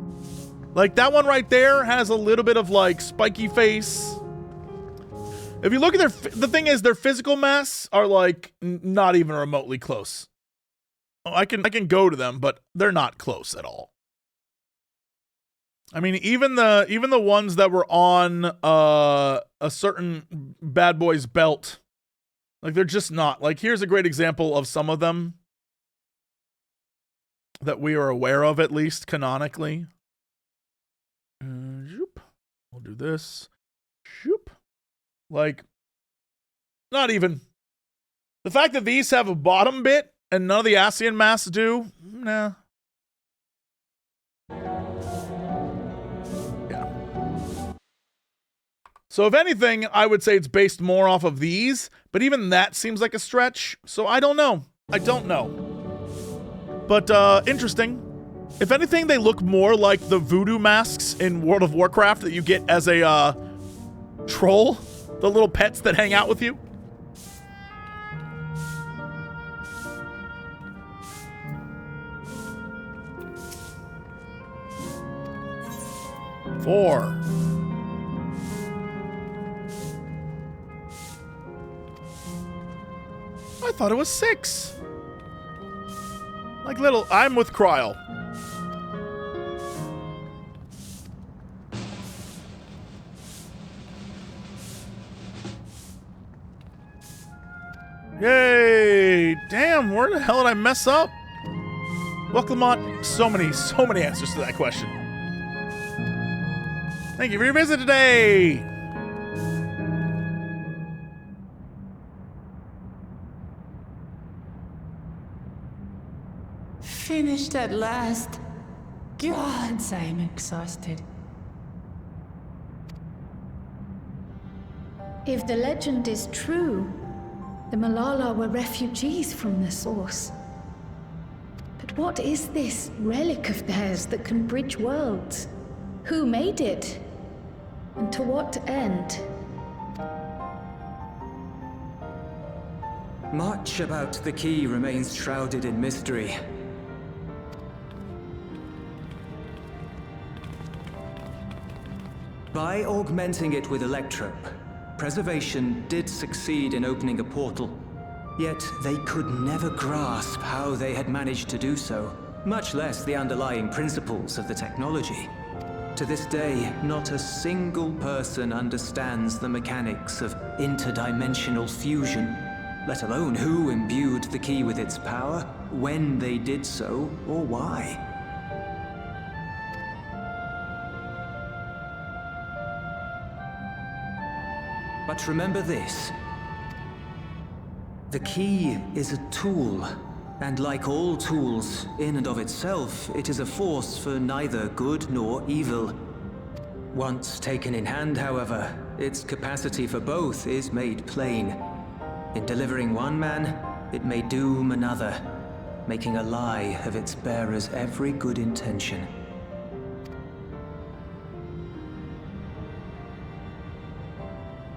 Like that one right there has a little bit of like spiky face. If you look at the thing is their physical masks are like not even remotely close. Oh, I can go to them, but they're not close at all. I mean, even the ones that were on a certain bad boy's belt, like they're just not. Like here's a great example of some of them that we are aware of, at least canonically. We'll do this. Shoop. Like, not even. The fact that these have a bottom bit and none of the ASEAN masks do, nah. Yeah. So if anything, I would say it's based more off of these, but even that seems like a stretch, so I don't know. I don't know. But, interesting. If anything, they look more like the voodoo masks in World of Warcraft that you get as a, troll. The little pets that hang out with you. Four. I thought it was 6. Like little, I'm with Cryle. Yay! Damn, where the hell did I mess up? Welcome on. So many answers to that question. Thank you for your visit today! Finished at last. God, I'm exhausted. If the legend is true, the Malala were refugees from the source. But what is this relic of theirs that can bridge worlds? Who made it? And to what end? Much about the key remains shrouded in mystery. By augmenting it with electrope, Preservation did succeed in opening a portal, yet they could never grasp how they had managed to do so, much less the underlying principles of the technology. To this day, not a single person understands the mechanics of interdimensional fusion, let alone who imbued the key with its power, when they did so, or why. But remember this. The key is a tool, and like all tools, in and of itself, it is a force for neither good nor evil. Once taken in hand, however, its capacity for both is made plain. In delivering one man, it may doom another, making a lie of its bearer's every good intention.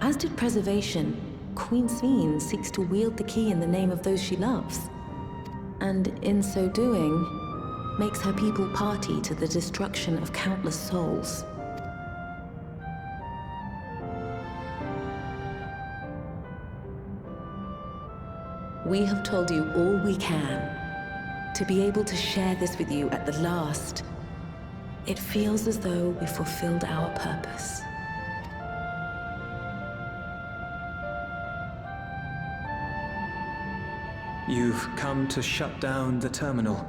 As did Preservation, Queen Sveen seeks to wield the key in the name of those she loves. And in so doing, makes her people party to the destruction of countless souls. We have told you all we can. To be able to share this with you at the last, it feels as though we fulfilled our purpose. You've come to shut down the terminal.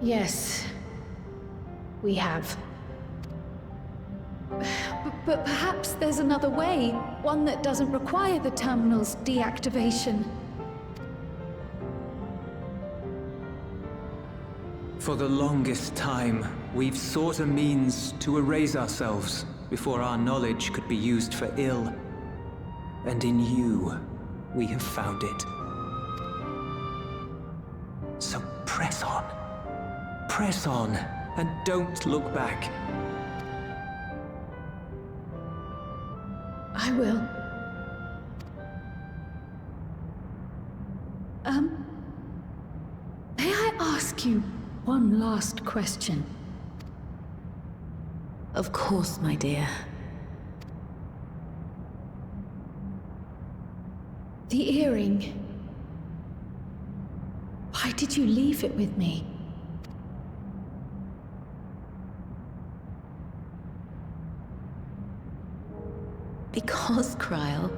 Yes, we have. But perhaps there's another way, one that doesn't require the terminal's deactivation. For the longest time, we've sought a means to erase ourselves before our knowledge could be used for ill. And in you, we have found it. So press on. Press on, and don't look back. I will. May I ask you one last question? Of course, my dear. The earring. Why did you leave it with me? Because, Cryle,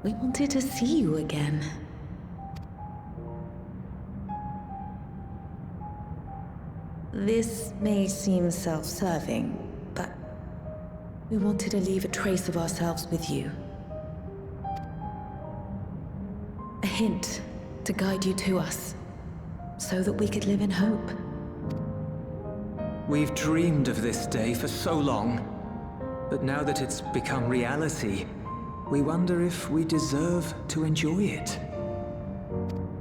we wanted to see you again. This may seem self-serving, but we wanted to leave a trace of ourselves with you. A hint to guide you to us, so that we could live in hope. We've dreamed of this day for so long, but now that it's become reality, we wonder if we deserve to enjoy it.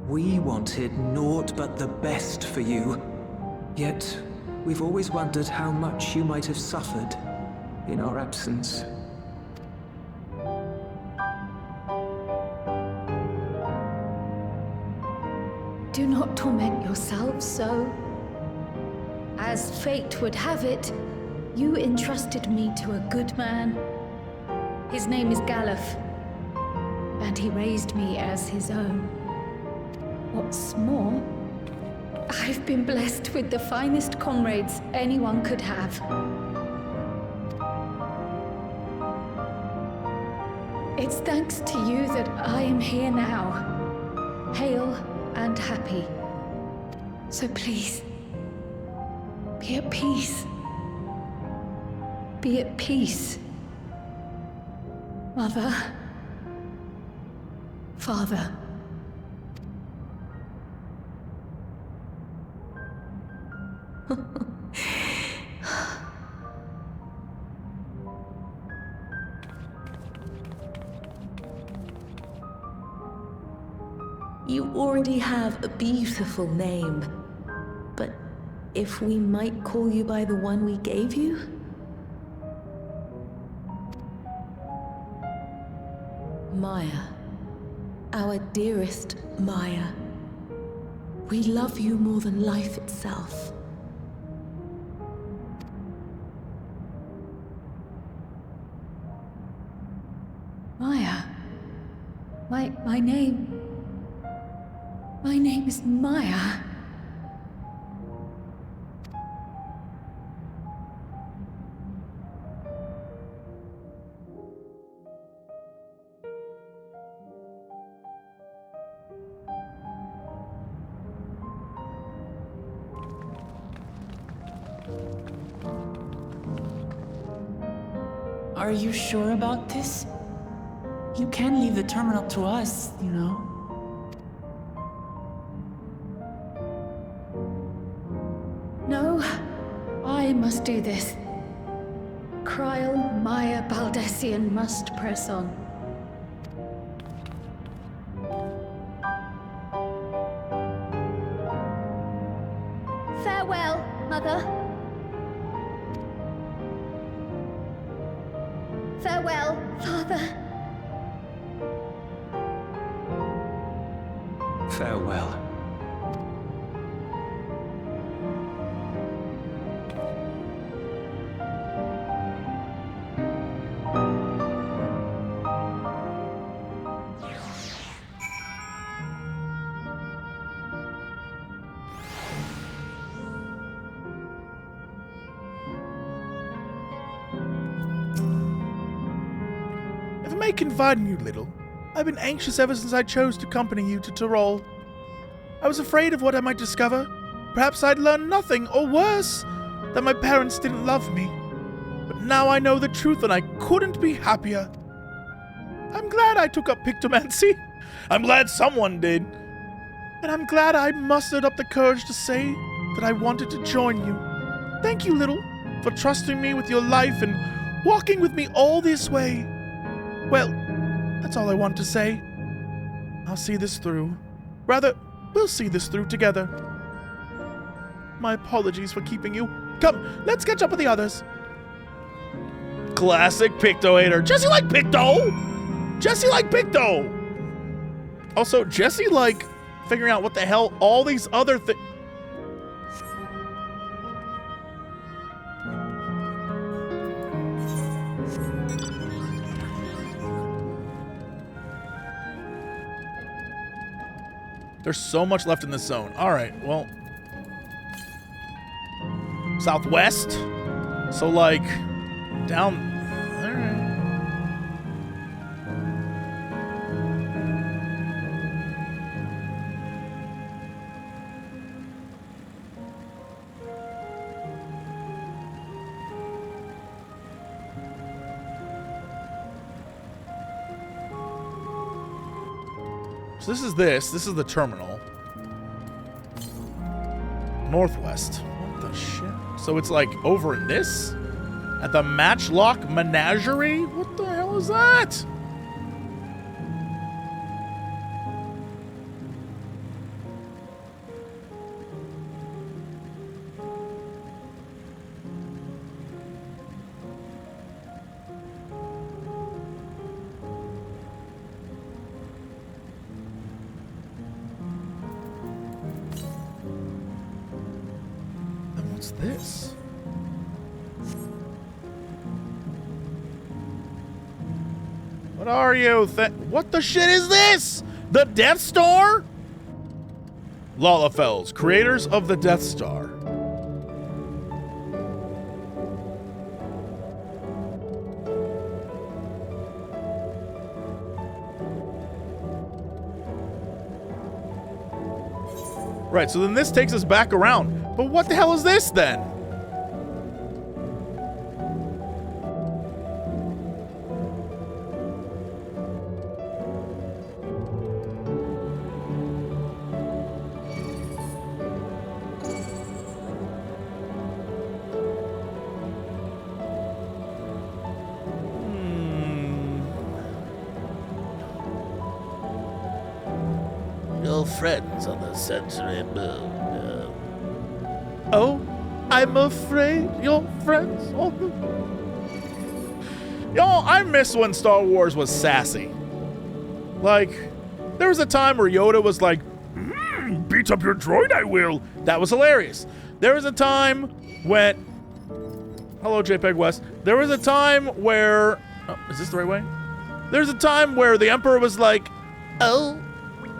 We wanted naught but the best for you, yet we've always wondered how much you might have suffered in our absence. Do not torment yourselves so. As fate would have it, you entrusted me to a good man. His name is Galuf, and he raised me as his own. What's more, I've been blessed with the finest comrades anyone could have. It's thanks to you that I am here now, hale and happy. So please, be at peace. Be at peace. Mother. Father. You already have a beautiful name, but if we might call you by the one we gave you? Maya. Our dearest Maya. We love you more than life itself. Maya. My name. My name is Maya. Are you sure about this? You can leave the terminal to us, you know. No, I must do this. Kryl, Maya, Baldessian must press on. Farewell, Mother. Farewell, Father. Farewell. If I may confide in you, little, I've been anxious ever since I chose to accompany you to Tural. I was afraid of what I might discover. Perhaps I'd learn nothing, or worse, that my parents didn't love me. But now I know the truth and I couldn't be happier. I'm glad I took up pictomancy. I'm glad someone did. And I'm glad I mustered up the courage to say that I wanted to join you. Thank you, little, for trusting me with your life and walking with me all this way. Well, that's all I want to say. I'll see this through. Rather, we'll see this through together. My apologies for keeping you. Come, let's catch up with the others. Classic Picto hater. Jesse like Picto! Jesse like Picto! Also, Jesse like figuring out what the hell all these other things... There's so much left in this zone. All right, well. Southwest. So, like, down. All right. So this is the terminal. Northwest. What the shit? So it's like over in this? At the Matchlock Managerie? What the hell is that? What's this? What are you? What the shit is this? The Death Star? Lalafels, creators of the Death Star. Right, so then this takes us back around. But what the hell is this then? Your friends on the century moon. Oh, I'm afraid your friends on the... Y'all, I miss when Star Wars was sassy. Like, there was a time where Yoda was like, beat up your droid, I will. That was hilarious. There was a time when... Hello, JPEG West. There was a time where... Oh, is this the right way? There's a time where the Emperor was like, Oh,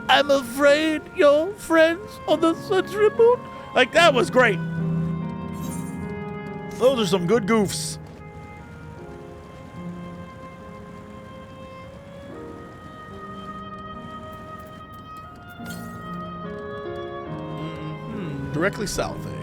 I'm afraid your friends on the Century Moon. Like, that was great. Those are some good goofs. Directly south, eh?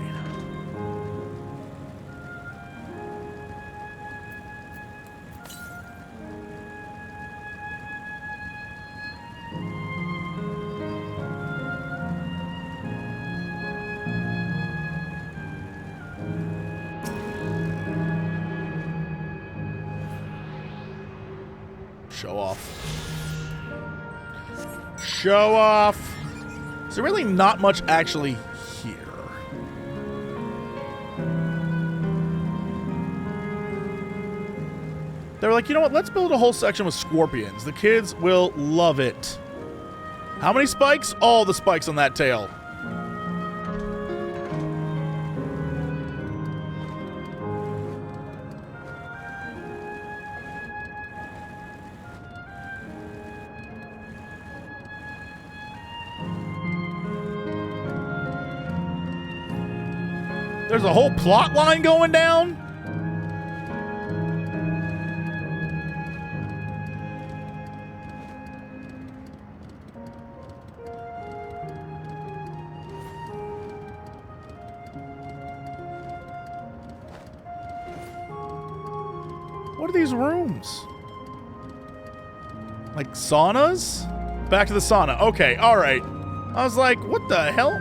Show off. Show off. Is there really not much actually here? They were like, you know what? Let's build a whole section with scorpions. The kids will love it. How many spikes? All the spikes on that tail. There's a whole plot line going down? What are these rooms? Like saunas? Back to the sauna. Okay, all right. I was like, what the hell?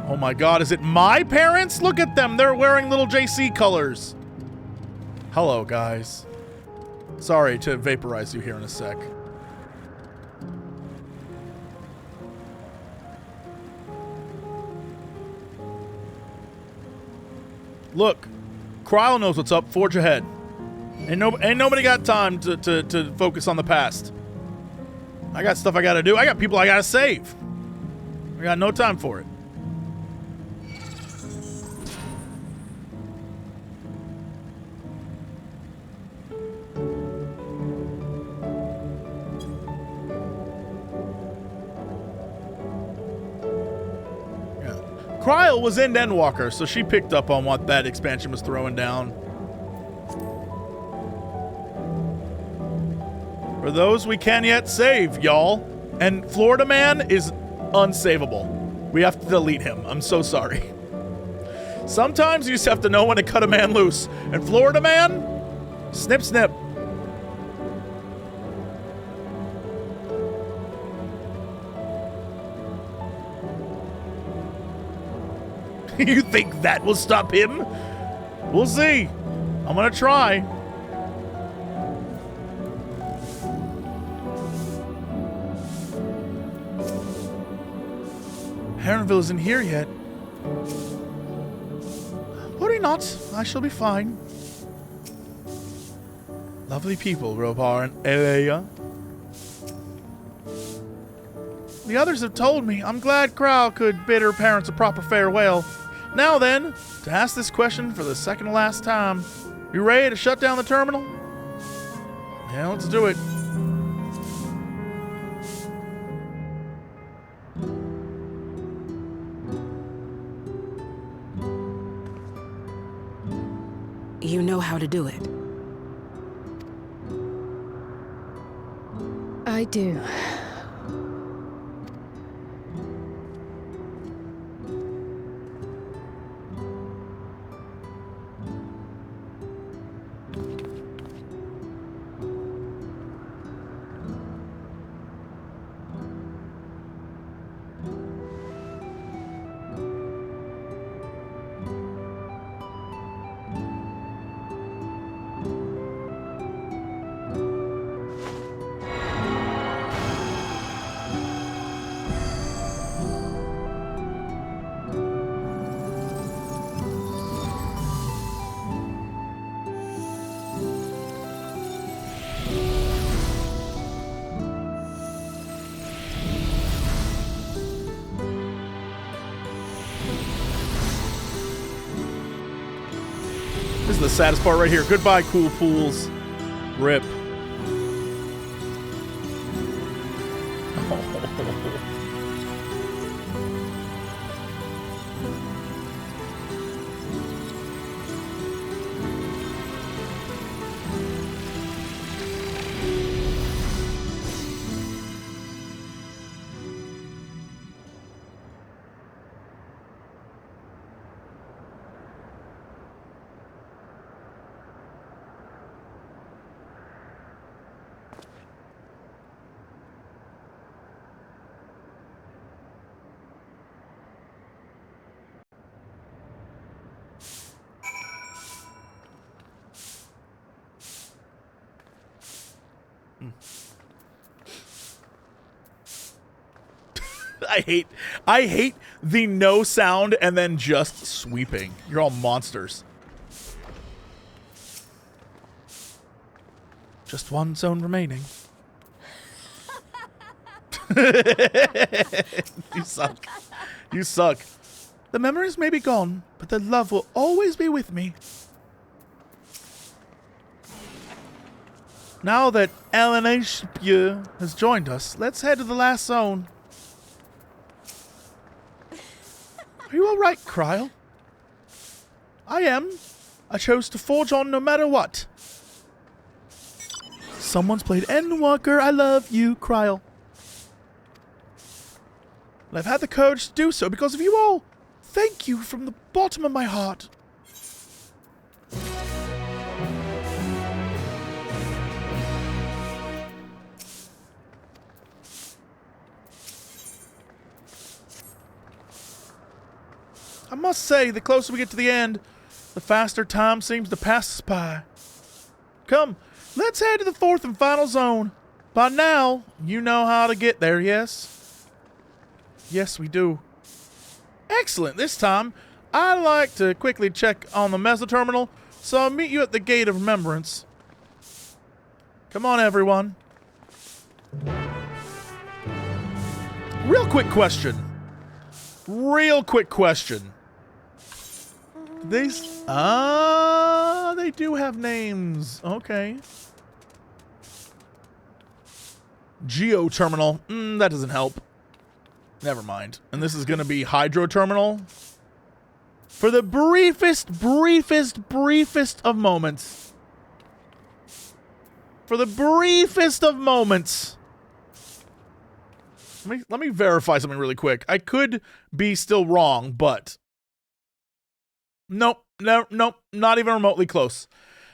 Oh my God, is it my parents? Look at them. They're wearing little JC colors. Hello, guys. Sorry to vaporize you here in a sec. Look, Cryle knows what's up. Forge ahead. Ain't nobody got time to focus on the past. I got stuff I gotta do. I got people I gotta save. I got no time for it. Cryle was in Endwalker, so she picked up on what that expansion was throwing down. For those we can yet save, y'all. And Florida Man is unsavable. We have to delete him. I'm so sorry. Sometimes you just have to know when to cut a man loose. And Florida Man, snip, snip. You think that will stop him? We'll see. I'm gonna try. Heronville isn't here yet. Worry not. I shall be fine. Lovely people, Ropar and Elia. The others have told me. I'm glad Crow could bid her parents a proper farewell. Now then, to ask this question for the second to last time. You ready to shut down the terminal? Yeah, let's do it. You know how to do it. I do. This is the saddest part right here. Goodbye, cool pools. Rip. I hate the no sound and then just sweeping. You're all monsters. Just one zone remaining. You suck. You suck. The memories may be gone, but the love will always be with me. Now that Alejandro has joined us, let's head to the last zone. Are you alright, Cryle? I am. I chose to forge on no matter what. Someone's played Endwalker. I love you, Cryle. And I've had the courage to do so because of you all. Thank you from the bottom of my heart. I must say, the closer we get to the end, the faster time seems to pass us by. Come, let's head to the fourth and final zone. By now, you know how to get there, yes? Yes, we do. Excellent. This time, I'd like to quickly check on the mesoterminal, so I'll meet you at the Gate of Remembrance. Come on, everyone. Real quick question. These, they do have names. Okay. Geoterminal. That doesn't help. Never mind. And this is going to be hydroterminal. For the briefest of moments. For the briefest of moments. Let me verify something really quick. I could be still wrong, but... Nope, not even remotely close.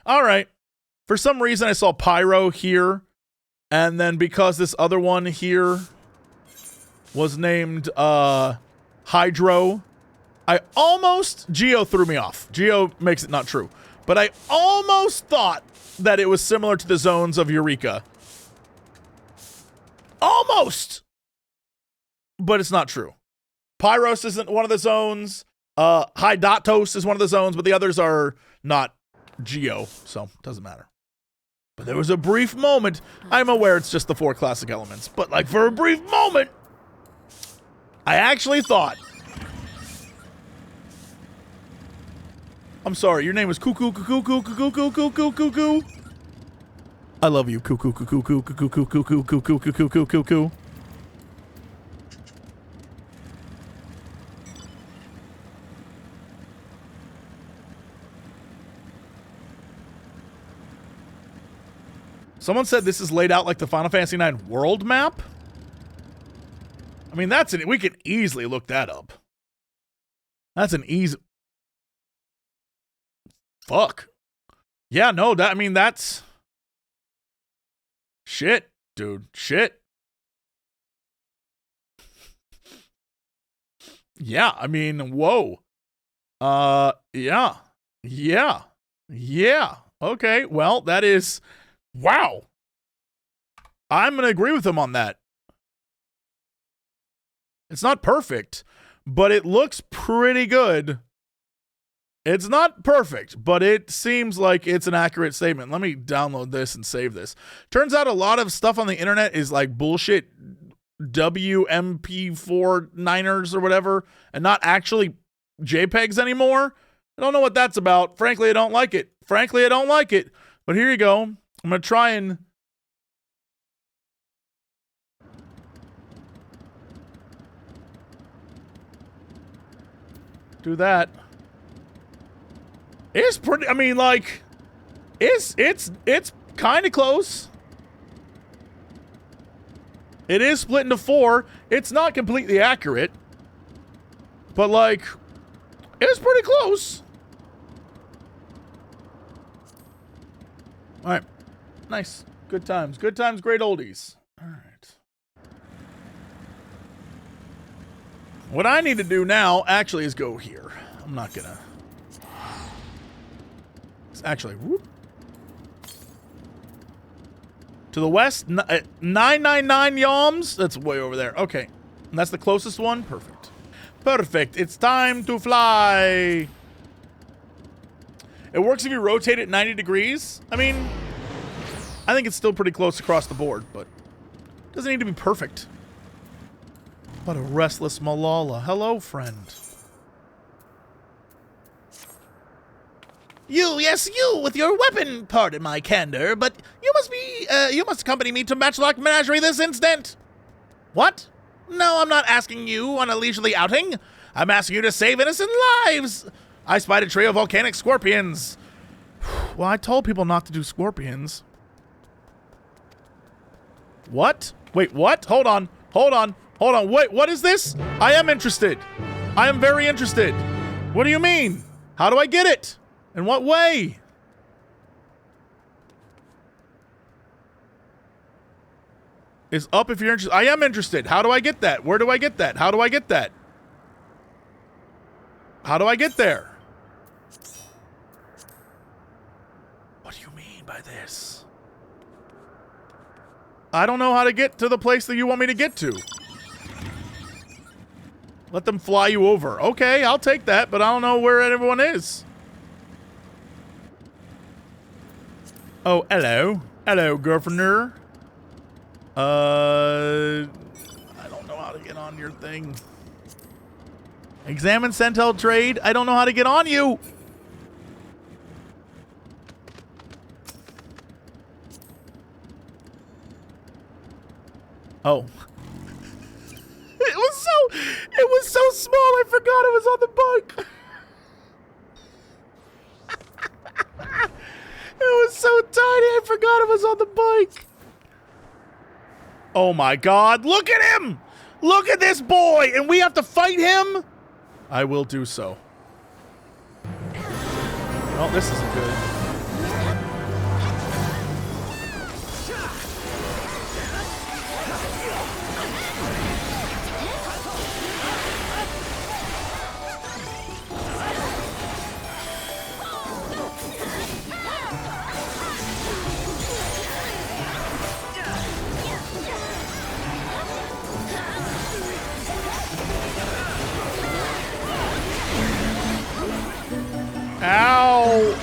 All right. For some reason, I saw Pyro here. And then because this other one here was named Hydro, I almost... Geo threw me off. Geo makes it not true. But I almost thought that it was similar to the zones of Eureka. Almost! But it's not true. Pyros isn't one of the zones. Hydatos is one of the zones, but the others are not Geo, so it doesn't matter. But there was a brief moment. I'm aware it's just the 4 classic elements, but like for a brief moment, I actually thought. I'm sorry, your name was Cuckoo. I love you, Cuckoo. Someone said this is laid out like the Final Fantasy IX world map. I mean, we can easily look that up. That's an easy... Fuck. Yeah, no, that's... Shit, dude. Shit. Yeah, I mean, whoa. Yeah. Okay, well, that is... Wow. I'm going to agree with him on that. It's not perfect, but it looks pretty good. It's not perfect, but it seems like it's an accurate statement. Let me download this and save this. Turns out a lot of stuff on the internet is like bullshit WMP4 or whatever, and not actually JPEGs anymore. I don't know what that's about. Frankly, I don't like it. But here you go. I'm going to try and... do that. It's pretty... I mean, like... It's kind of close. It is split into 4. It's not completely accurate. But, like... It's pretty close. All right. Nice. Good times. Good times, great oldies. All right. What I need to do now actually is go here. I'm not gonna... It's actually... Whoop. To the west, 999 Yalms. That's way over there. Okay. And that's the closest one? Perfect. Perfect. It's time to fly. It works if you rotate it 90 degrees. I mean, I think it's still pretty close across the board, but it doesn't need to be perfect. What a restless Malala. Hello, friend. You, yes, you, with your weapon, pardon my candor, but you must accompany me to Matchlock Menagerie this instant. What? No, I'm not asking you on a leisurely outing. I'm asking you to save innocent lives. I spied a trio of volcanic scorpions. Well, I told people not to do scorpions. What? Wait, what? Hold on. Hold on. Hold on. Wait, what is this? I am interested. I am very interested. What do you mean? How do I get it? In what way? Is up if you're interested. I am interested. How do I get that? Where do I get that? How do I get that? How do I get there? What do you mean by this? I don't know how to get to the place that you want me to get to. Let them fly you over. Okay, I'll take that, but I don't know where everyone is. Oh, hello. Hello, governor. I don't know how to get on your thing. Examine Centel trade. I don't know how to get on you. Oh. It was so small I forgot it was on the bike. It was so tiny I forgot it was on the bike. Oh my god, look at him! Look at this boy, and we have to fight him? I will do so. Oh, this isn't good. Ow!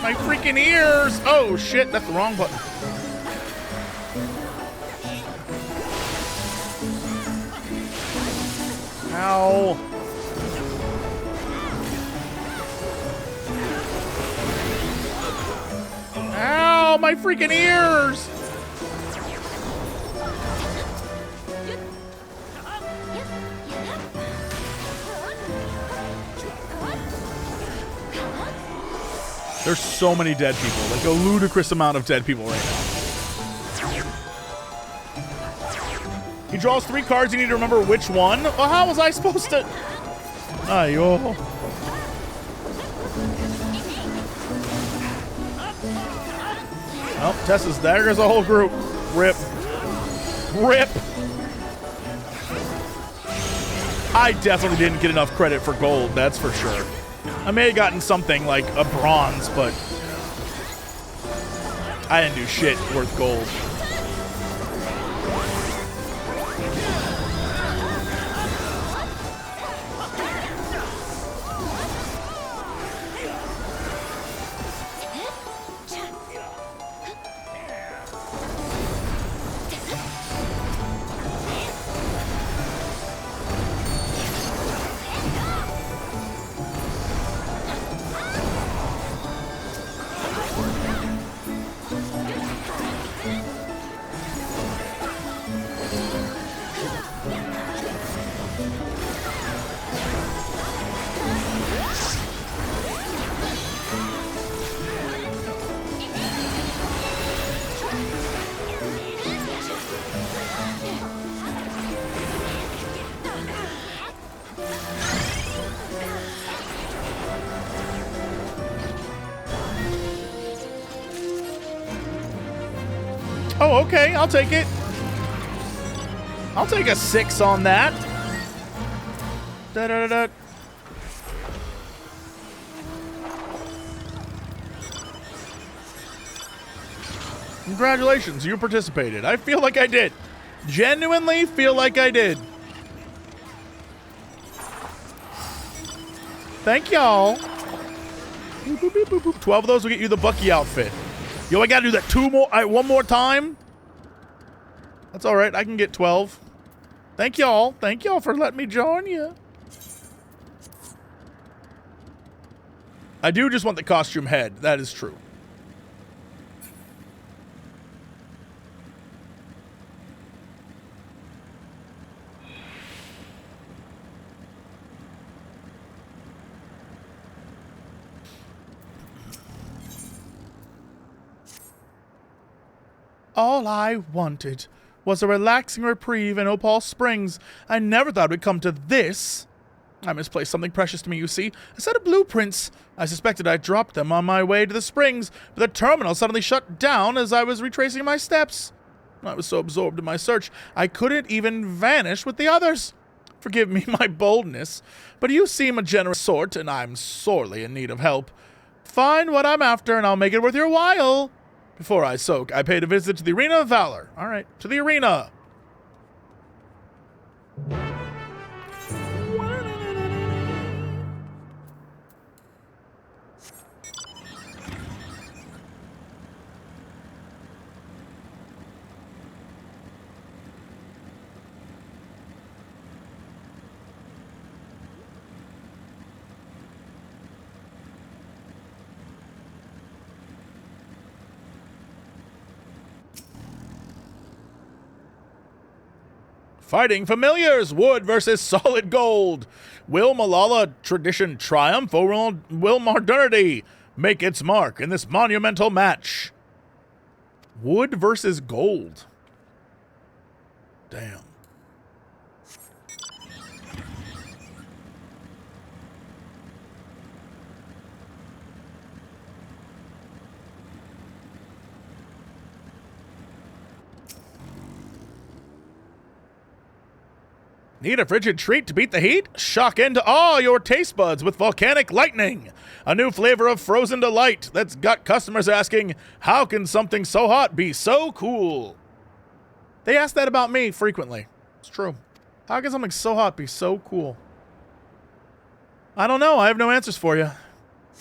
My freaking ears! Oh shit, that's the wrong button. Ow! Ow! My freaking ears! There's so many dead people, like a ludicrous amount of dead people right now. He draws 3 cards, you need to remember which one. Well, how was I supposed to? Ayo. Oh, Tessa's there. There's a whole group. Rip. Rip. I definitely didn't get enough credit for gold, that's for sure. I may have gotten something like a bronze, but I didn't do shit worth gold. Oh, okay, I'll take it. I'll take a 6 on that. Da-da-da-da. Congratulations, you participated. I feel like I did. Genuinely feel like I did. Thank y'all. 12 of those will get you the Bucky outfit. Yo, I gotta do that one more time? That's alright, I can get 12. Thank y'all. Thank y'all for letting me join you. I do just want the costume head. That is true. All I wanted was a relaxing reprieve in Opal Springs. I never thought it would come to this. I misplaced something precious to me, you see. A set of blueprints. I suspected I dropped them on my way to the springs, but the terminal suddenly shut down as I was retracing my steps. I was so absorbed in my search, I couldn't even vanish with the others. Forgive me my boldness, but you seem a generous sort, and I'm sorely in need of help. Find what I'm after, and I'll make it worth your while. Before I soak, I paid a visit to the Arena of Valor. All right, to the arena. Fighting familiars, wood versus solid gold. Will Malala tradition triumph, or will modernity make its mark in this monumental match? Wood versus gold. Damn. Need a frigid treat to beat the heat? Shock into all your taste buds with volcanic lightning, a new flavor of frozen delight that's got customers asking, how can something so hot be so cool? They ask that about me frequently. It's true. How can something so hot be so cool? I don't know. I have no answers for you.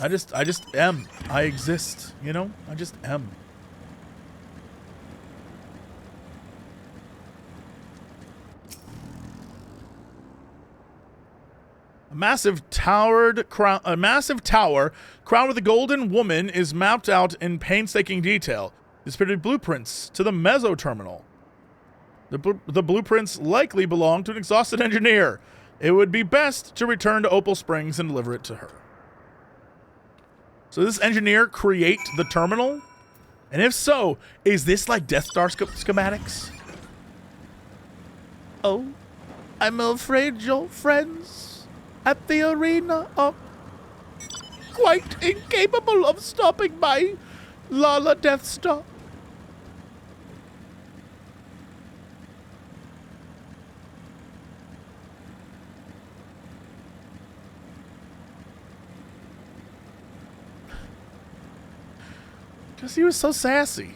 I just am. I exist, you know? I just am. A massive tower crowned with a golden woman is mapped out in painstaking detail. Distributed blueprints to the Meso Terminal. The blueprints likely belong to an exhausted engineer. It would be best to return to Opal Springs and deliver it to her. So does this engineer create the terminal? And if so, is this like Death Star schematics? Oh, I'm afraid your friends at the arena are quite incapable of stopping my Lala Death Star. Because he was so sassy.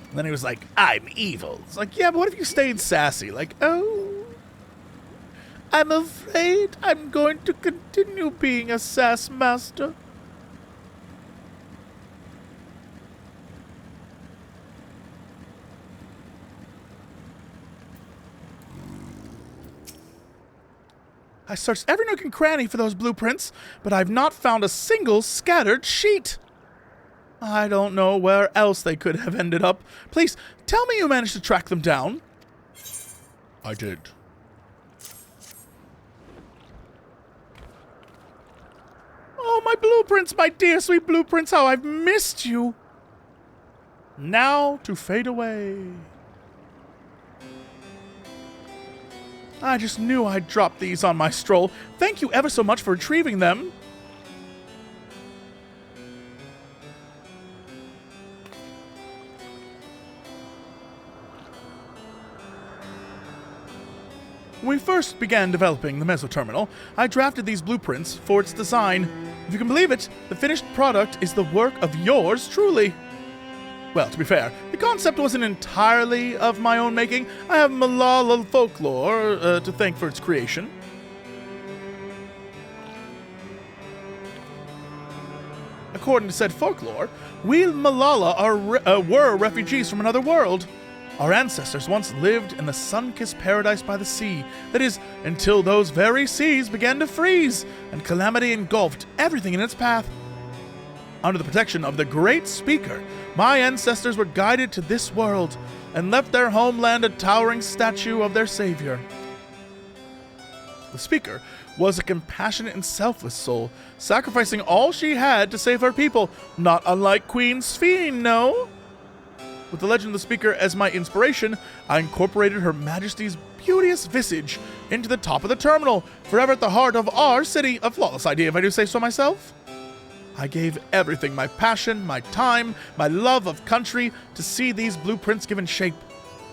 And then he was like, I'm evil. It's like, yeah, but what if you stayed sassy? Like, oh, I'm afraid I'm going to continue being a sass master. I searched every nook and cranny for those blueprints, but I've not found a single scattered sheet. I don't know where else they could have ended up. Please, tell me you managed to track them down. I did. Oh, my blueprints, my dear sweet blueprints, how I've missed you. Now to fade away. I just knew I'd drop these on my stroll. Thank you ever so much for retrieving them. When we first began developing the Meso Terminal, I drafted these blueprints for its design. If you can believe it, the finished product is the work of yours truly. Well, to be fair, the concept wasn't entirely of my own making. I have Malala folklore to thank for its creation. According to said folklore, we Malala were refugees from another world. Our ancestors once lived in the sun-kissed paradise by the sea. That is, until those very seas began to freeze, and calamity engulfed everything in its path. Under the protection of the Great Speaker, my ancestors were guided to this world, and left their homeland a towering statue of their savior. The Speaker was a compassionate and selfless soul, sacrificing all she had to save her people, not unlike Queen Sphene, no? With the legend of the Speaker as my inspiration, I incorporated Her Majesty's beauteous visage into the top of the terminal, forever at the heart of our city. A flawless idea, if I do say so myself. I gave everything, my passion, my time, my love of country, to see these blueprints given shape.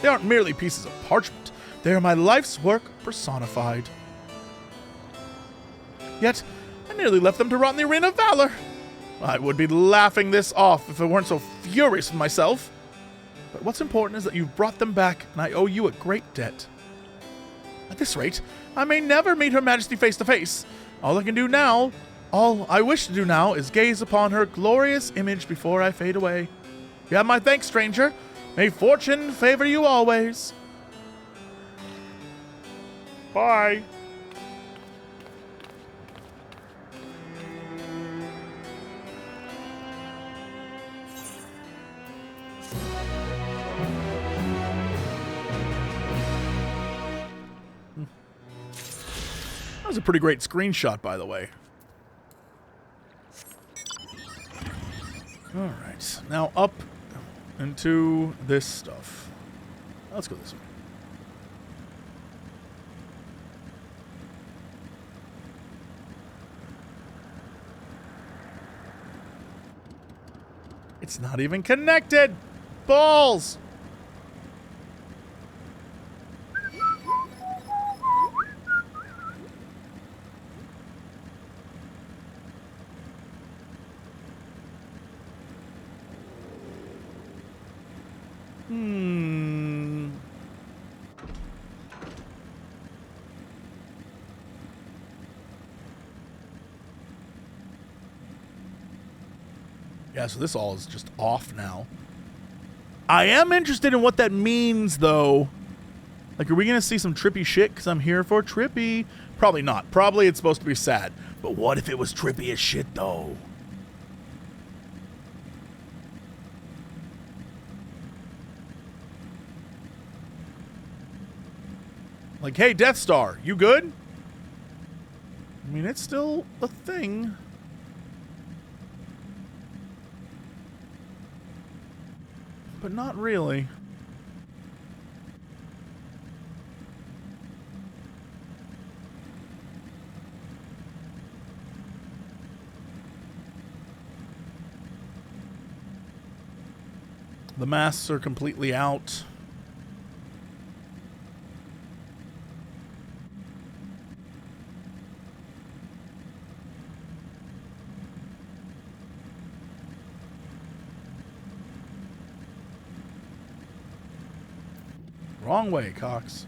They aren't merely pieces of parchment. They are my life's work personified. Yet, I nearly left them to rot in the arena of valor. I would be laughing this off if I weren't so furious with myself. But what's important is that you've brought them back, and I owe you a great debt. At this rate, I may never meet Her Majesty face to face. All I wish to do now is gaze upon her glorious image before I fade away. You have my thanks, stranger. May fortune favor you always. Bye. That was a pretty great screenshot, by the way. Alright, now up into this stuff. Let's go this way. It's not even connected! Balls! Yeah, so this all is just off now. I am interested in what that means, though. Like, are we going to see some trippy shit? Because I'm here for trippy. Probably not. Probably it's supposed to be sad. But what if it was trippy as shit, though? Like, hey, Death Star, you good? I mean, it's still a thing. But not really. The masks are completely out. Wrong way, Cox.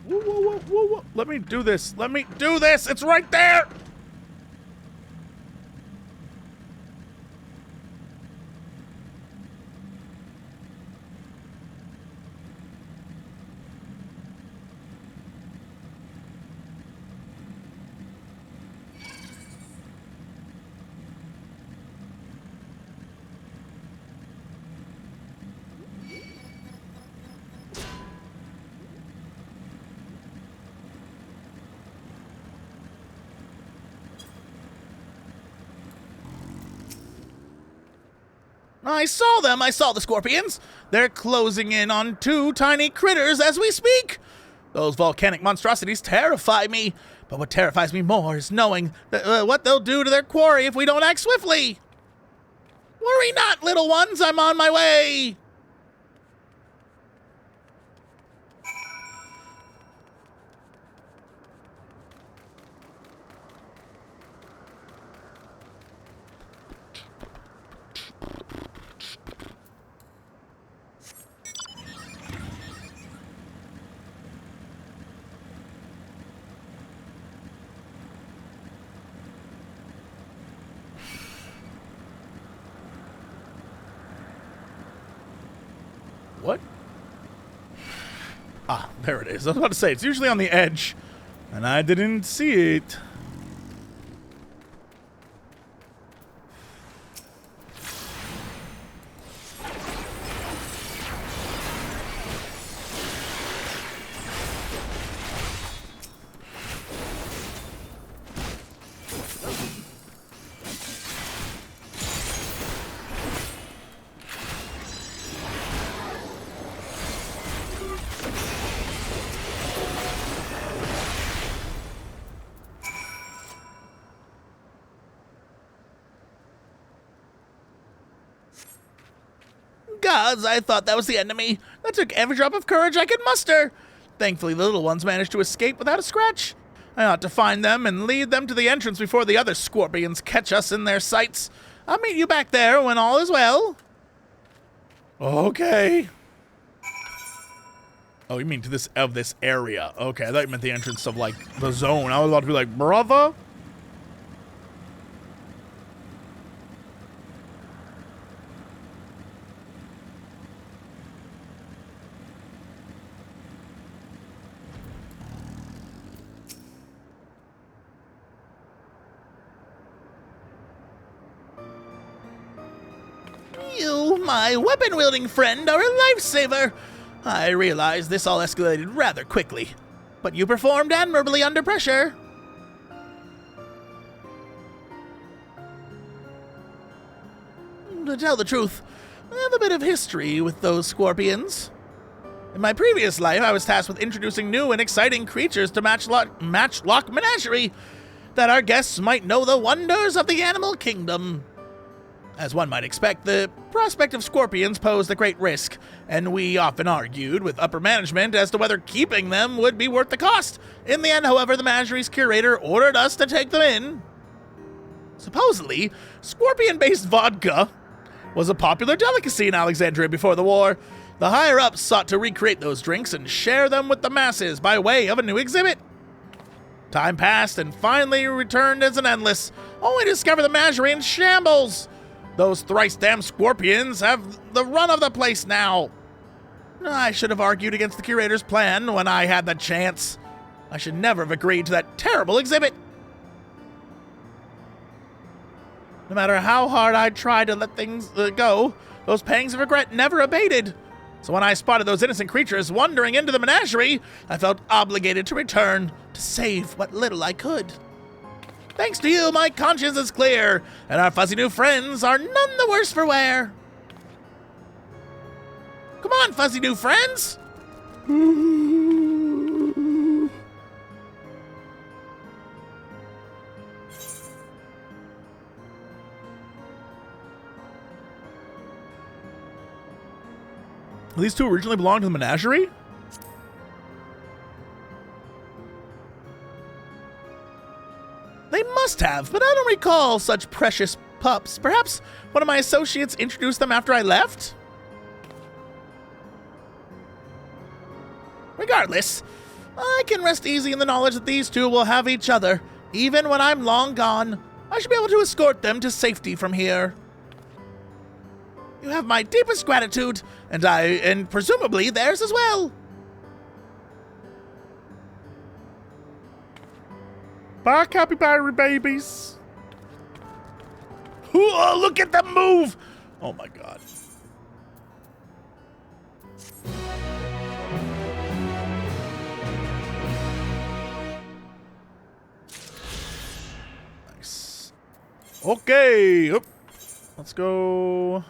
Whoa, whoa, whoa, whoa, whoa. Let me do this. Let me do this. It's right there. I saw them. I saw the scorpions. They're closing in on 2 tiny critters as we speak. Those volcanic monstrosities terrify me. But what terrifies me more is knowing what they'll do to their quarry if we don't act swiftly. Worry not, little ones. I'm on my way. There it is. I was about to say, it's usually on the edge, and I didn't see it. Gods, I thought that was the enemy. That took every drop of courage I could muster. Thankfully, the little ones managed to escape without a scratch. I ought to find them and lead them to the entrance before the other scorpions catch us in their sights. I'll meet you back there when all is well. Okay. Oh, you mean to this area? Okay, I thought you meant the entrance of like the zone. I was about to be like, brother. You, my weapon-wielding friend, are a lifesaver. I realize this all escalated rather quickly, but you performed admirably under pressure. To tell the truth, I have a bit of history with those scorpions. In my previous life, I was tasked with introducing new and exciting creatures to Matchlock Menagerie, that our guests might know the wonders of the animal kingdom. As one might expect, the prospect of scorpions posed a great risk, and we often argued with upper management as to whether keeping them would be worth the cost. In the end, however, the menagerie's curator ordered us to take them in. Supposedly, scorpion-based vodka was a popular delicacy in Alexandria before the war. The higher-ups sought to recreate those drinks and share them with the masses by way of a new exhibit. Time passed and finally returned as an endless, only to discover the menagerie in shambles. Those thrice damned scorpions have the run of the place now. I should have argued against the curator's plan when I had the chance. I should never have agreed to that terrible exhibit. No matter how hard I tried to let things go, those pangs of regret never abated. So when I spotted those innocent creatures wandering into the menagerie, I felt obligated to return to save what little I could. Thanks to you, my conscience is clear, and our fuzzy new friends are none the worse for wear. Come on, fuzzy new friends! These two originally belonged to the menagerie? They must have, but I don't recall such precious pups. Perhaps one of my associates introduced them after I left? Regardless, I can rest easy in the knowledge that these two will have each other. Even when I'm long gone, I should be able to escort them to safety from here. You have my deepest gratitude, and presumably theirs as well. Bye, capybara babies. Ooh, look at them move! Oh my god. Nice. Okay. Oop. Let's go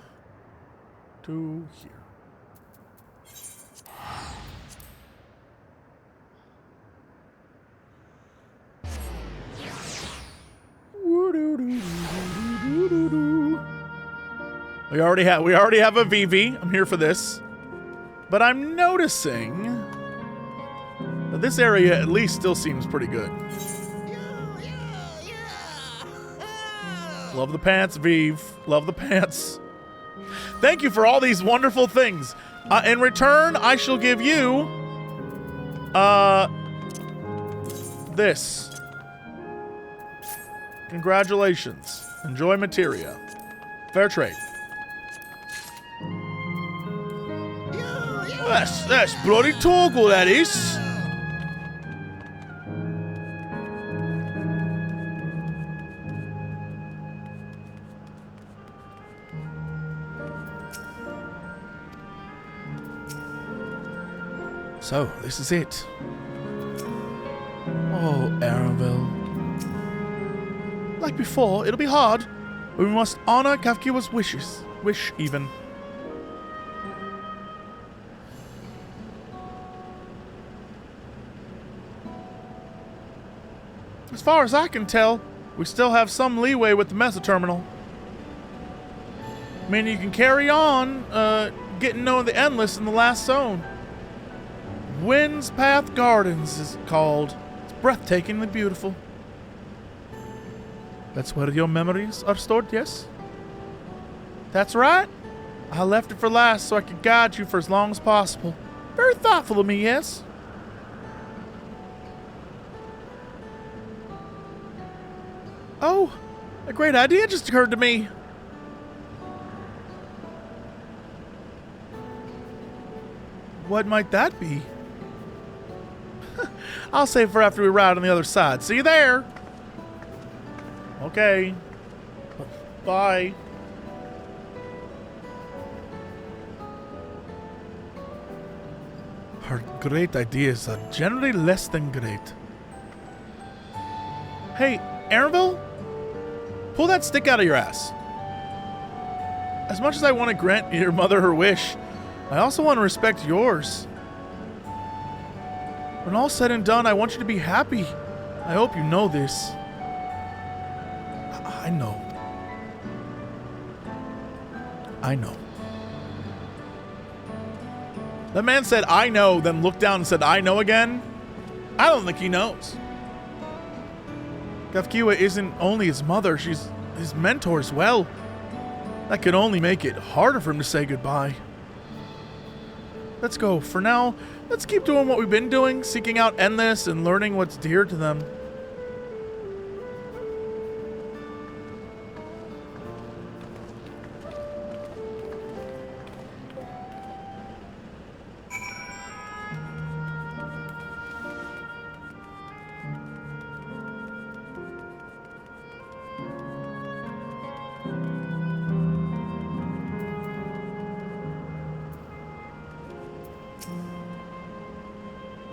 to here. We already have a VV. I'm here for this. But I'm noticing that this area at least still seems pretty good. Love the pants, Vive. Love the pants. Thank you for all these wonderful things. In return, I shall give you this. Congratulations. Enjoy materia. Fair trade. That's bloody toggle, that is. So, this is it. Oh, Aranville. Like before, it'll be hard, but we must honor Kafkiwa's wishes. Wish, even. As far as I can tell, we still have some leeway with the Mesa Terminal. I mean, you can carry on, getting to know the Endless in the last zone. Wind's Path Gardens is called. It's breathtakingly beautiful. That's where your memories are stored, yes? That's right. I left it for last so I could guide you for as long as possible. Very thoughtful of me, yes? Oh, a great idea just occurred to me. What might that be? I'll save for after we ride on the other side. See you there. Okay. Bye. Her great ideas are generally less than great. Hey, Aranville? Pull that stick out of your ass. As much as I want to grant your mother her wish, I also want to respect yours. When all's said and done, I want you to be happy. I hope you know this. I know. I know. That man said, I know, then looked down and said, I know again. I don't think he knows. Kafkiwa isn't only his mother, she's his mentor as well. That could only make it harder for him to say goodbye. Let's go. For now, let's keep doing what we've been doing, seeking out Endless and learning what's dear to them.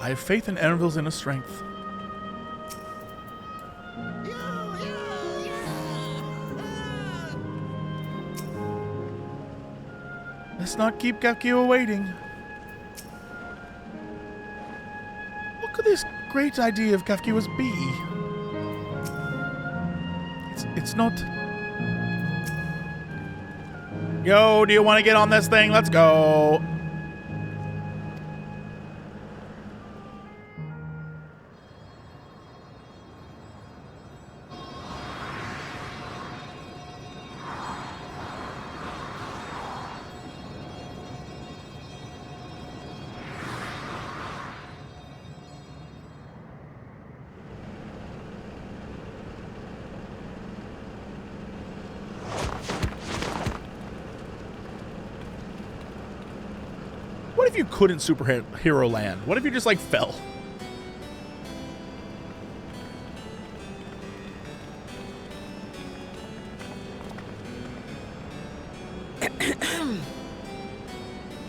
I have faith in Aranville's inner strength. Let's not keep Kafkiwa waiting. What could this great idea of Kafkiwa's be? It's not... Yo, do you want to get on this thing? Let's go. What if you couldn't superhero land? What if you just, like, fell?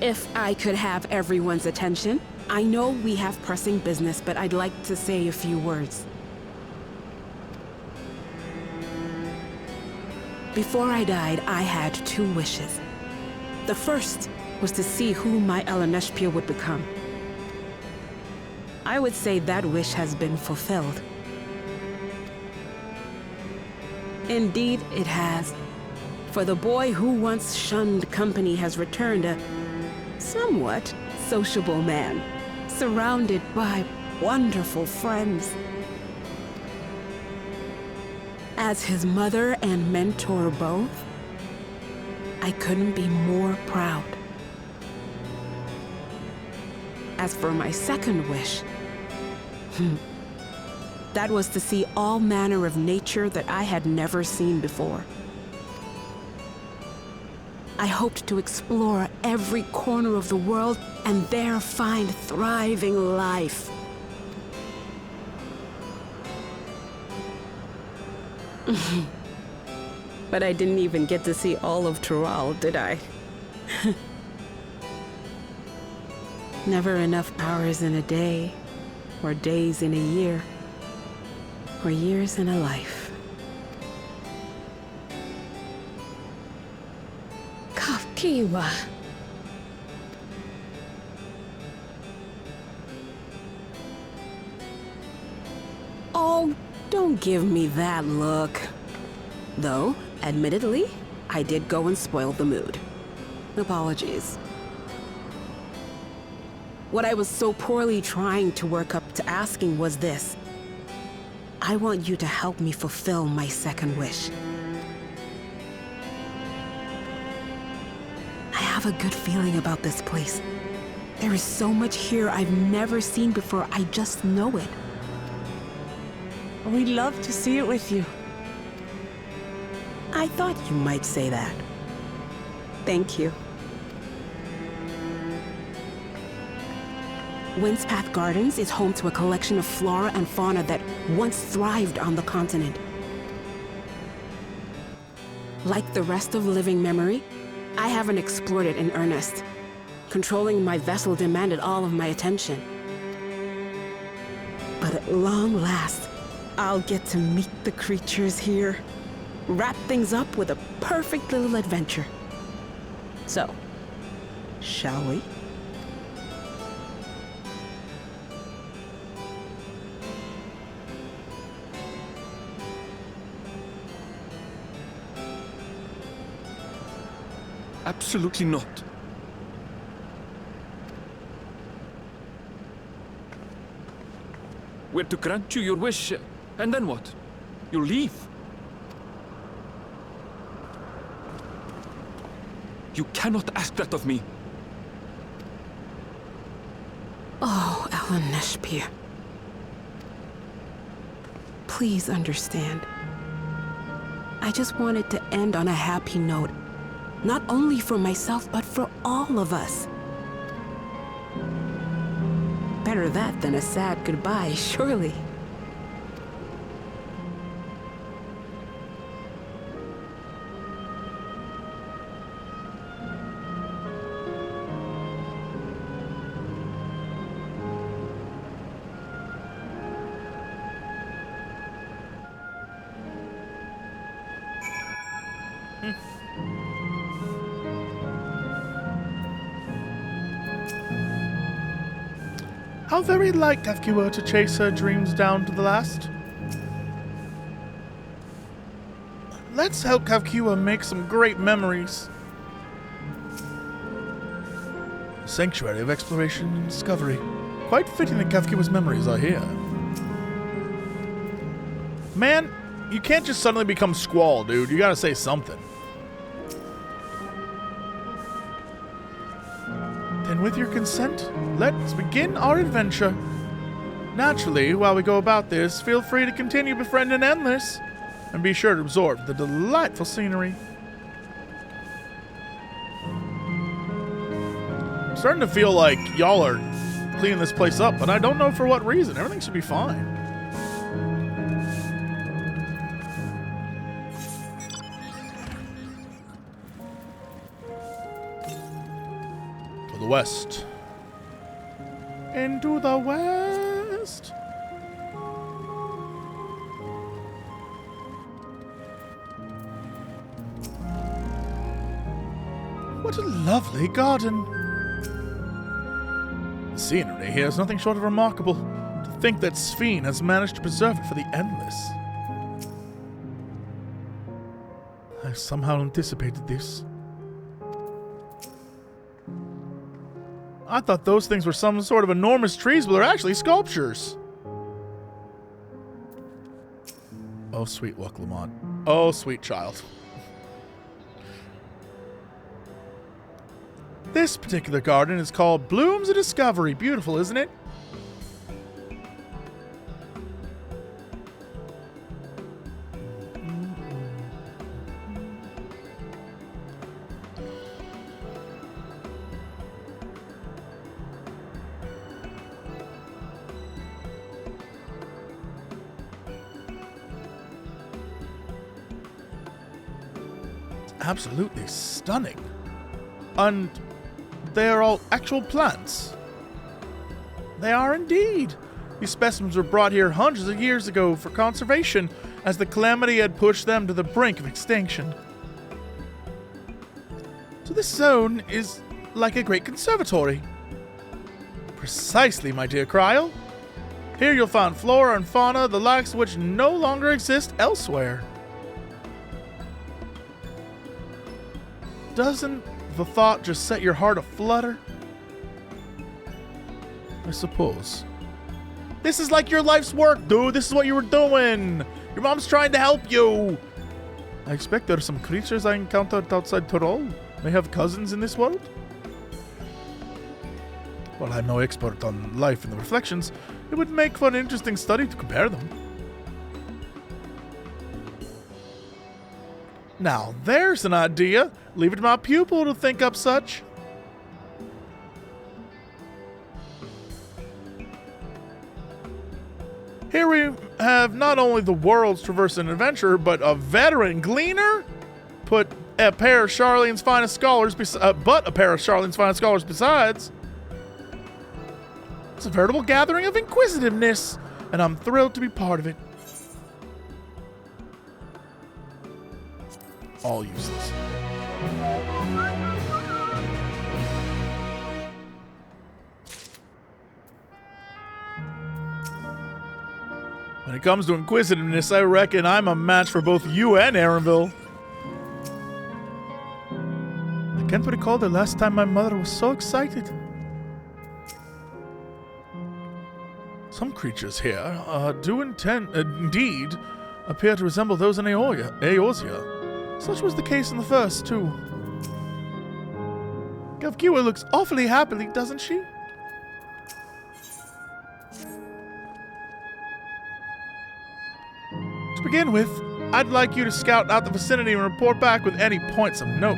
If I could have everyone's attention, I know we have pressing business, but I'd like to say a few words. Before I died, I had 2 wishes. The first was to see who my Eleneshpia would become. I would say that wish has been fulfilled. Indeed, it has. For the boy who once shunned company has returned a somewhat sociable man, surrounded by wonderful friends. As his mother and mentor both, I couldn't be more proud. As for my second wish, that was to see all manner of nature that I had never seen before. I hoped to explore every corner of the world and there find thriving life. But I didn't even get to see all of Tural, did I? Never enough hours in a day, or days in a year, or years in a life. Kafkiwa. Oh, don't give me that look. Though, admittedly, I did go and spoil the mood. Apologies. What I was so poorly trying to work up to asking was this. I want you to help me fulfill my second wish. I have a good feeling about this place. There is so much here I've never seen before, I just know it. We'd love to see it with you. I thought you might say that. Thank you. Windspath Gardens is home to a collection of flora and fauna that once thrived on the continent. Like the rest of living memory, I haven't explored it in earnest. Controlling my vessel demanded all of my attention. But at long last, I'll get to meet the creatures here. Wrap things up with a perfect little adventure. So, shall we? Absolutely not. We're to grant you your wish, and then what? You leave? You cannot ask that of me. Oh, Ellen Neshpir. Please understand. I just wanted to end on a happy note. Not only for myself, but for all of us. Better that than a sad goodbye, surely. How very like Kafkiwa to chase her dreams down to the last. Let's help Kafkiwa make some great memories. Sanctuary of exploration and discovery. Quite fitting that Kafkiwa's memories are here. Man, you can't just suddenly become Squall, dude. You gotta say something. Then with your consent, let's begin our adventure. Naturally, while we go about this, feel free to continue befriending Endless, and be sure to absorb the delightful scenery. I'm starting to feel like y'all are cleaning this place up, but I don't know for what reason. Everything should be fine. To the west. Into the west. What a lovely garden. The scenery here is nothing short of remarkable. To think that Sphene has managed to preserve it for the Endless. I've somehow anticipated this. I thought those things were some sort of enormous trees, but they're actually sculptures. Oh, sweet luck, Lamont. Oh, sweet child. This particular garden is called Blooms of Discovery. Beautiful, isn't it? absolutely stunning. And they are all actual plants. They are indeed. These specimens were brought here hundreds of years ago for conservation, as the calamity had pushed them to the brink of extinction. So this zone is like a great conservatory. Precisely, my dear Cryle. Here you'll find flora and fauna, the likes of which no longer exist elsewhere. Doesn't the thought just set your heart aflutter? I suppose. This is like your life's work, dude. This is what you were doing. Your mom's trying to help you. I expect there are some creatures I encountered outside Tural may have cousins in this world. While I'm no expert on life in the reflections, it would make for an interesting study to compare them. Now, there's an idea. Leave it to my pupil to think up such. Here we have not only the world's traversing adventurer, but a veteran gleaner. Put a pair of Charlene's finest scholars, besides. It's a veritable gathering of inquisitiveness, and I'm thrilled to be part of it. All useless. When it comes to inquisitiveness, I reckon I'm a match for both you and Aaronville. I can't recall the last time my mother was so excited. Some creatures here do indeed appear to resemble those in Eorzea. Such was the case in the first, too. Gavkiwa looks awfully happy, doesn't she? To begin with, I'd like you to scout out the vicinity and report back with any points of note.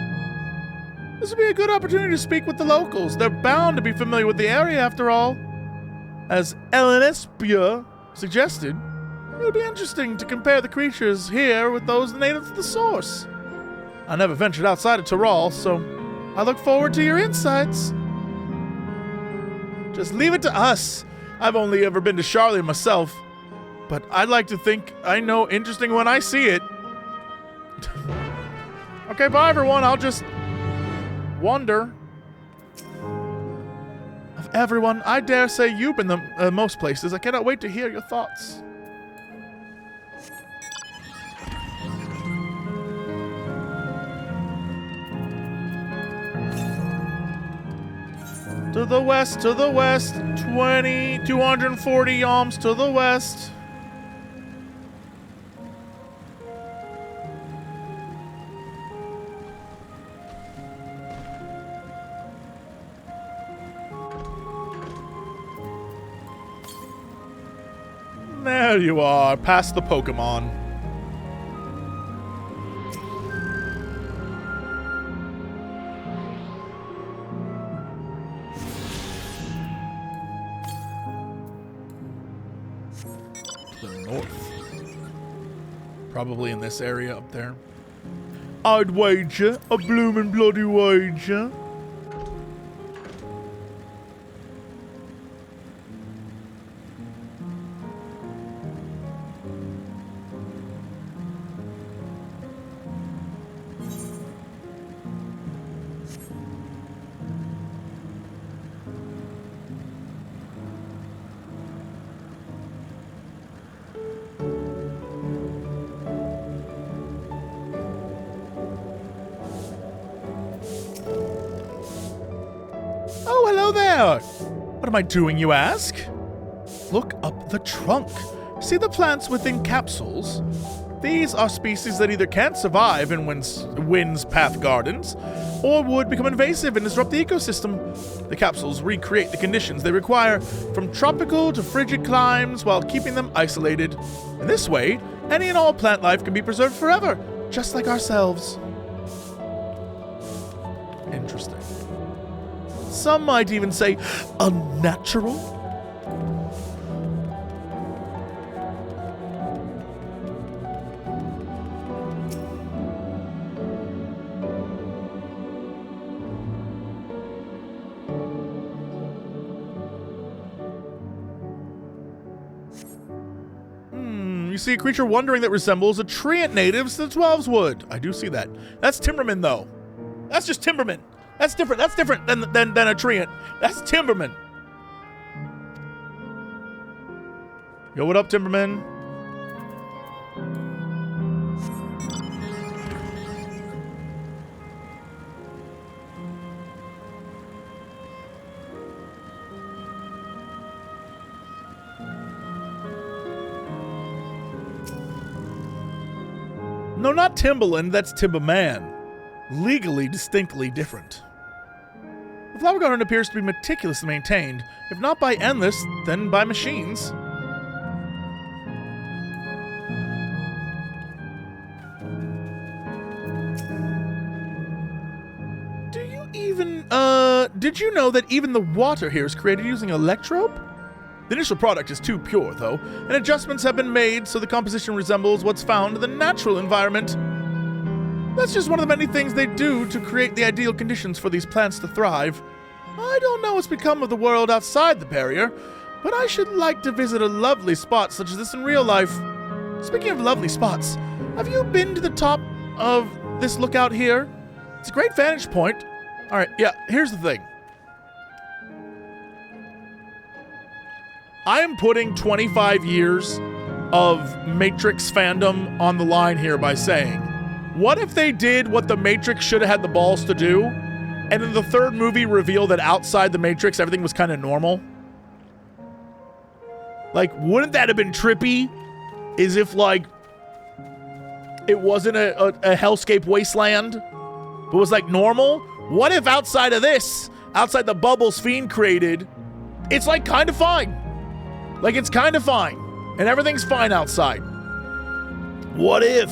This would be a good opportunity to speak with the locals. They're bound to be familiar with the area, after all. As Elenespia suggested, it would be interesting to compare the creatures here with those native to the source. I never ventured outside of Tural, so I look forward to your insights. Just leave it to us. I've only ever been to Charlotte myself, but I'd like to think I know interesting when I see it. Okay, bye everyone. I'll just wonder. Of everyone, I dare say you've been the most places. I cannot wait to hear your thoughts. To the west, 240 yalms to the west. There you are, past the Pokemon. To the north. Probably in this area up there. I'd wager, a bloomin' bloody wager. Oh, hello there! What am I doing, you ask? Look up the trunk. See the plants within capsules? These are species that either can't survive in wind's path gardens, or would become invasive and disrupt the ecosystem. The capsules recreate the conditions they require, from tropical to frigid climes, while keeping them isolated. In this way, any and all plant life can be preserved forever, just like ourselves. Interesting. Some might even say unnatural. You see a creature wandering that resembles a treant natives to the 12s would. I do see that. That's Timberman, though. That's just Timberman. That's different. That's different than a treant. That's Timberman. Yo, what up, Timberman? No, not Timberland, that's Timberman. Legally distinctly different. The flower garden appears to be meticulously maintained, if not by endless, then by machines. Did you know that even the water here is created using electrope? The initial product is too pure, though, and adjustments have been made so the composition resembles what's found in the natural environment. That's just one of the many things they do to create the ideal conditions for these plants to thrive. I don't know what's become of the world outside the barrier, but I should like to visit a lovely spot such as this in real life. Speaking of lovely spots, have you been to the top of this lookout here? It's a great vantage point. Alright, yeah, here's the thing. I am putting 25 years of Matrix fandom on the line here by saying, what if they did what the Matrix should have had the balls to do, and in the third movie reveal that outside the Matrix everything was kind of normal? Like, wouldn't that have been trippy? As if, like, it wasn't a hellscape wasteland, but was like normal? What if outside of this, outside the bubbles Fiend created, it's like kind of fine? Like, it's kind of fine, and everything's fine outside. What if?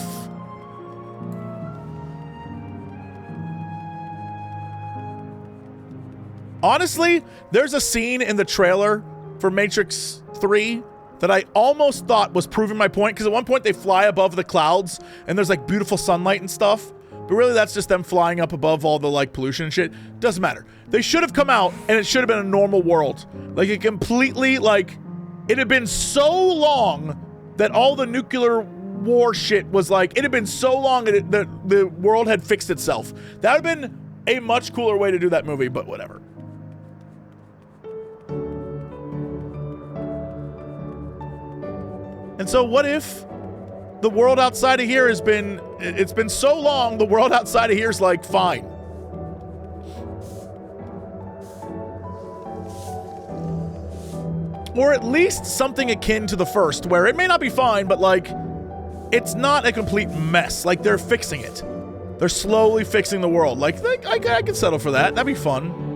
Honestly, there's a scene in the trailer for Matrix 3 that I almost thought was proving my point, because at one point they fly above the clouds, and there's, like, beautiful sunlight and stuff. But really, that's just them flying up above all the, like, pollution and shit. Doesn't matter. They should have come out, and it should have been a normal world. Like, it completely, like... It had been so long that all the nuclear war shit was like... It had been so long that the world had fixed itself. That would have been a much cooler way to do that movie, but whatever. And so what if the world outside of here has been... It's been so long, the world outside of here is like, fine. Or at least something akin to the first, where it may not be fine, but, like, it's not a complete mess. Like, they're fixing it. They're slowly fixing the world. Like, I could settle for that. That'd be fun.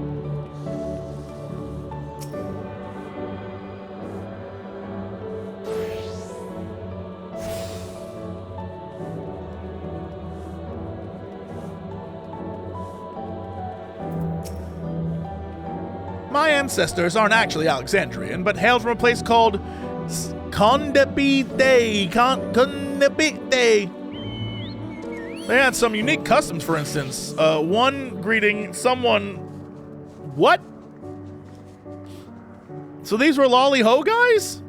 My ancestors aren't actually Alexandrian, but hailed from a place called Condabite. They had some unique customs, for instance. One greeting someone... What? So these were lolly ho guys?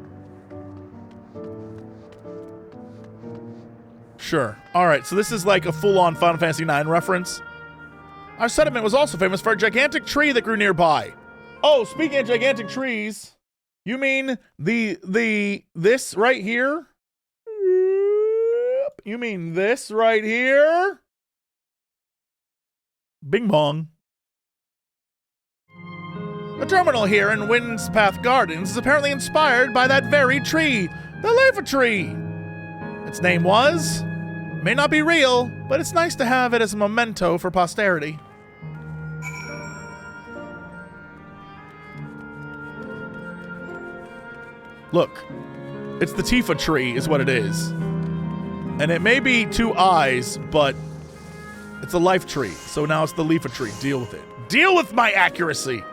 Sure. Alright, so this is like a full-on Final Fantasy IX reference. Our settlement was also famous for a gigantic tree that grew nearby. Oh, speaking of gigantic trees, you mean this right here? You mean this right here? Bing bong. The terminal here in Wind's Path Gardens is apparently inspired by that very tree, the lava tree. Its name was, may not be real, but it's nice to have it as a memento for posterity. Look, it's the Tifa tree is what it is. And it may be 2 eyes, but it's a life tree. So now it's the Leafa tree. Deal with it. Deal with my accuracy!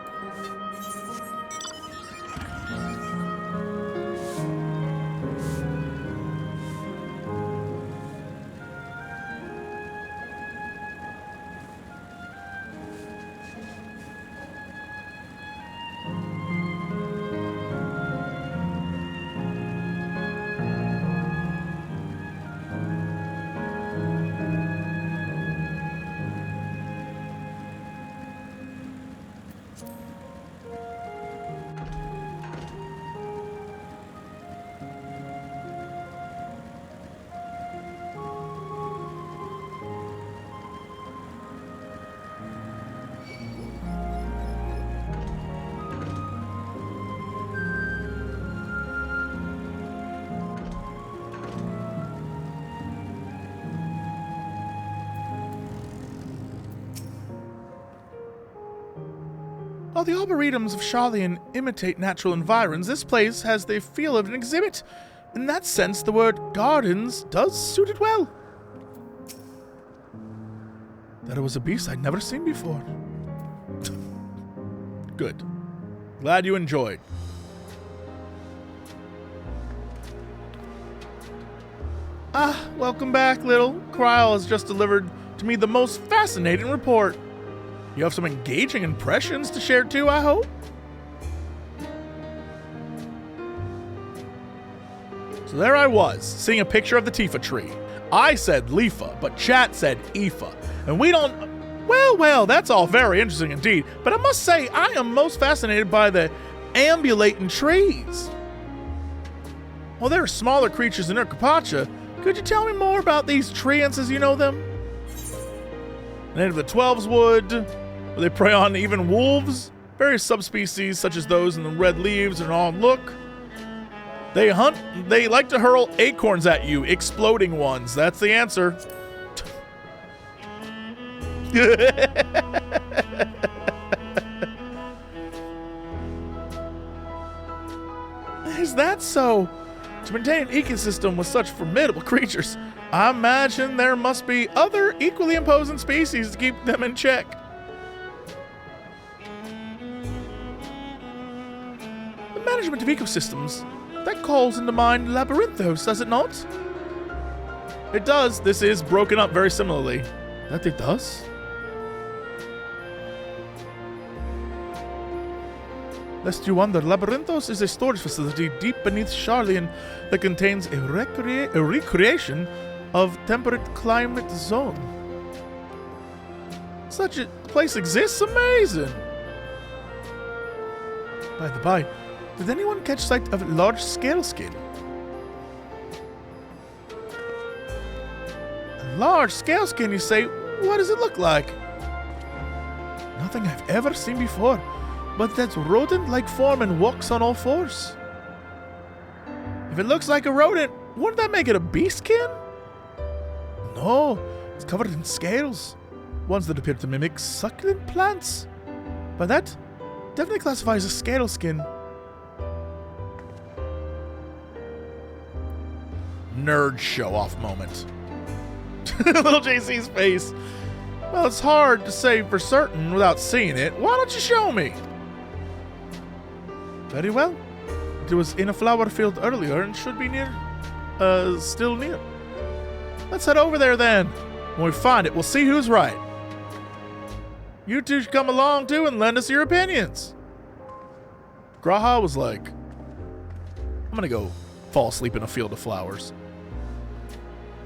While the arboretums of Charlian imitate natural environs, this place has the feel of an exhibit. In that sense, the word gardens does suit it well. That it was a beast I'd never seen before. Good. Glad you enjoyed. Ah, welcome back, Little. Cryle has just delivered to me the most fascinating report. You have some engaging impressions to share too, I hope? So there I was, seeing a picture of the Tifa tree. I said Leafa, but chat said Aoife. And we don't... Well, that's all very interesting indeed. But I must say, I am most fascinated by the ambulating trees. Well, there are smaller creatures in Urkapacha. Could you tell me more about these treants as you know them? Native of the Twelves would. Where they prey on even wolves. Various subspecies, such as those in the red leaves, are on look. They hunt. They like to hurl acorns at you, exploding ones. That's the answer. Is that so? To maintain an ecosystem with such formidable creatures, I imagine there must be other equally imposing species to keep them in check. The management of ecosystems, that calls into mind Labyrinthos, does it not? It does. This is broken up very similarly. That it does? Lest you wonder, Labyrinthos is a storage facility deep beneath Charlian that contains a recreation of temperate climate zone. Such a place exists? Amazing! By the by, did anyone catch sight of a large scale skin? A large scale skin, you say? What does it look like? Nothing I've ever seen before. But that's rodent-like form and walks on all fours. If it looks like a rodent, wouldn't that make it a beast skin? No, it's covered in scales. Ones that appear to mimic succulent plants. But that definitely classifies as scale skin. Nerd show-off moment. Little JC's face. Well, it's hard to say for certain without seeing it. Why don't you show me? Very well. It was in a flower field earlier and should be near. Still near. Let's head over there then. When we find it, we'll see who's right. You two should come along too and lend us your opinions. Graha was like, I'm gonna go fall asleep in a field of flowers.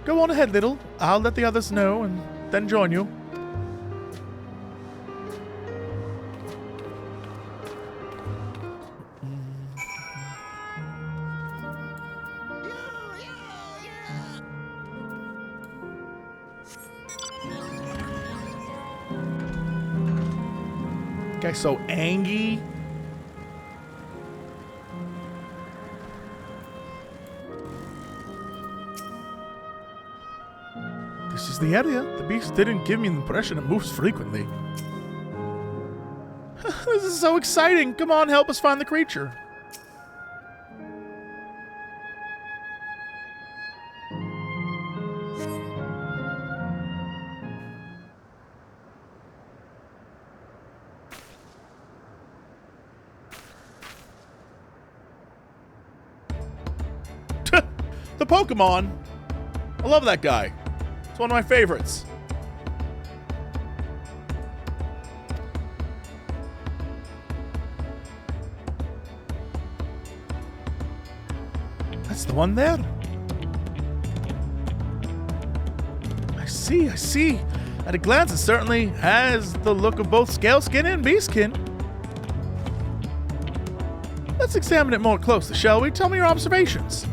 Go on ahead, Little. I'll let the others know and then join you. Guy's so angry. This is the area. The beast didn't give me the impression it moves frequently. This is so exciting. Come on, help us find the creature. The Pokemon. I love that guy. It's one of my favorites. That's the one there. I see. At a glance, it certainly has the look of both scale skin and bee skin. Let's examine it more closely, shall we? Tell me your observations.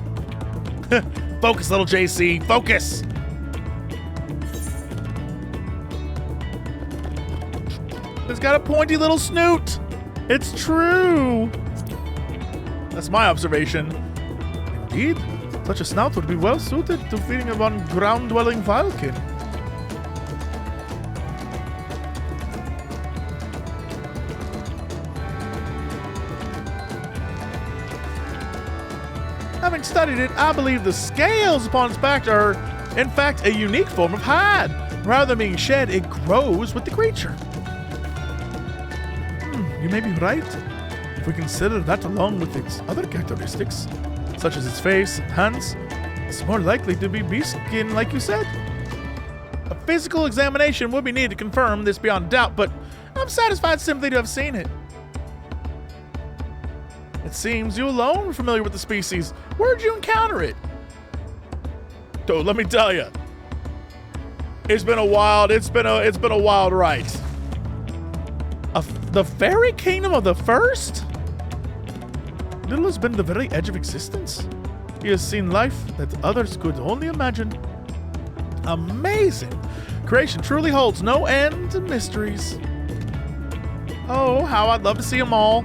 Focus, little JC. Focus. It's got a pointy little snoot. It's true. That's my observation. Indeed, such a snout would be well suited to feeding upon ground-dwelling Volcane. Having studied it, I believe the scales upon its back are, in fact, a unique form of hide. Rather than being shed, it grows with the creature. You may be right. If we consider that along with its other characteristics, such as its face and hands, it's more likely to be beast skin, like you said. A physical examination would be needed to confirm this beyond doubt, but I'm satisfied simply to have seen it. It seems you alone were familiar with the species. Where'd you encounter it? Dude, let me tell you, it's been a wild ride. The fairy kingdom of the first? Little has been the very edge of existence. He has seen life that others could only imagine. Amazing! Creation truly holds no end to mysteries. Oh, how I'd love to see them all.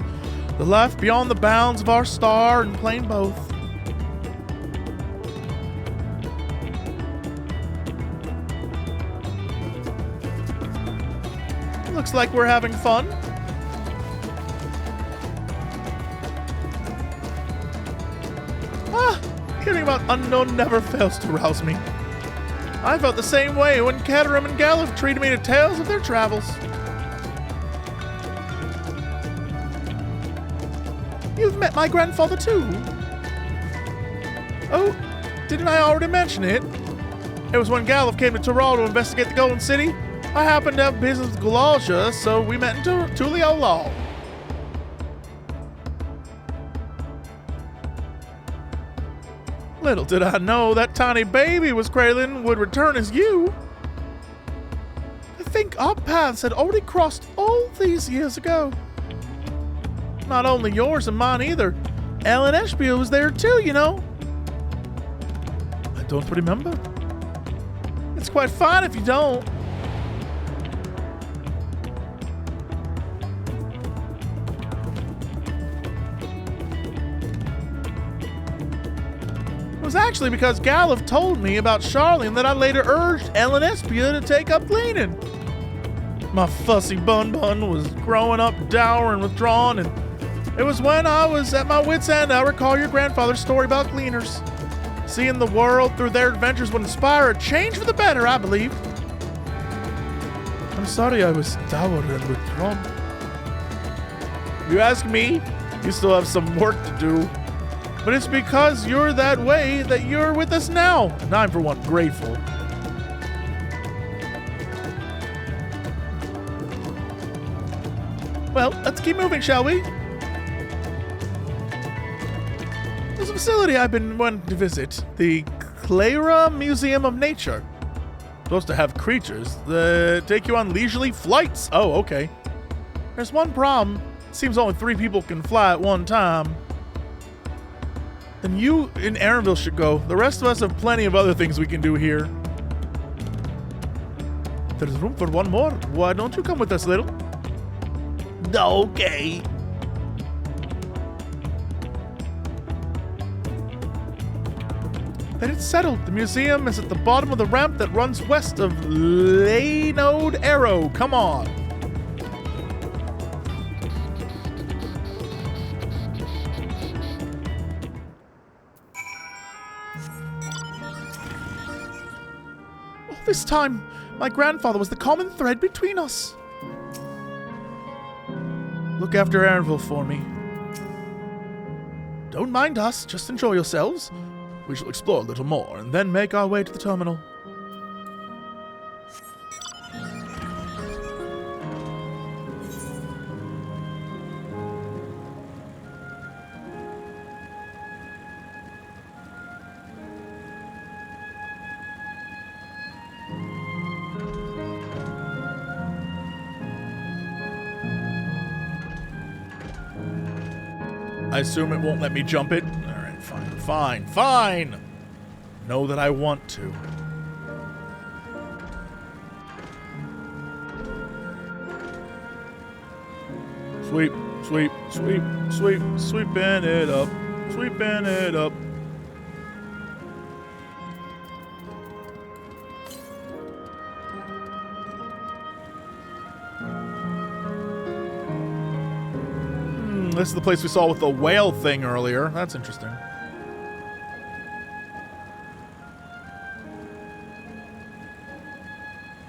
The life beyond the bounds of our star and plain both. Looks like we're having fun. Hearing about unknown never fails to rouse me. I felt the same way when Caterham and Gallup treated me to tales of their travels. You've met my grandfather too. Oh, didn't I already mention it? It was when Gallup came to Tural to investigate the Golden City. I happened to have business with Galasha, so we met in Tural. Little did I know that tiny baby was cradling would return as you. I think our paths had already crossed all these years ago. Not only yours and mine either. Ellen Ashby was there too, you know. I don't remember. It's quite fine if you don't. It was actually because Gallup told me about Charlene that I later urged Ellen Espia to take up cleaning. My fussy bun was growing up dour and withdrawn, and it was when I was at my wit's end I recall your grandfather's story about cleaners. Seeing the world through their adventures would inspire a change for the better, I believe. I'm sorry I was dour and withdrawn. If you ask me, you still have some work to do. But it's because you're that way that you're with us now, and I'm for one grateful. Well, let's keep moving, shall we? There's a facility I've been wanting to visit, the Clara Museum of Nature. Supposed to have creatures that take you on leisurely flights. Oh, okay. There's one problem. It seems only 3 people can fly at one time. Then you in Aaronville should go. The rest of us have plenty of other things we can do here. There's room for one more. Why don't you come with us, little? Okay. Then it's settled. The museum is at the bottom of the ramp that runs west of Laynode Arrow. Come on. This time, my grandfather was the common thread between us. Look after Aaronville for me. Don't mind us, just enjoy yourselves. We shall explore a little more, and then make our way to the terminal. I assume it won't let me jump it. All right, fine. Know that I want to. Sweeping it up. Sweeping it up. This is the place we saw with the whale thing earlier. That's interesting.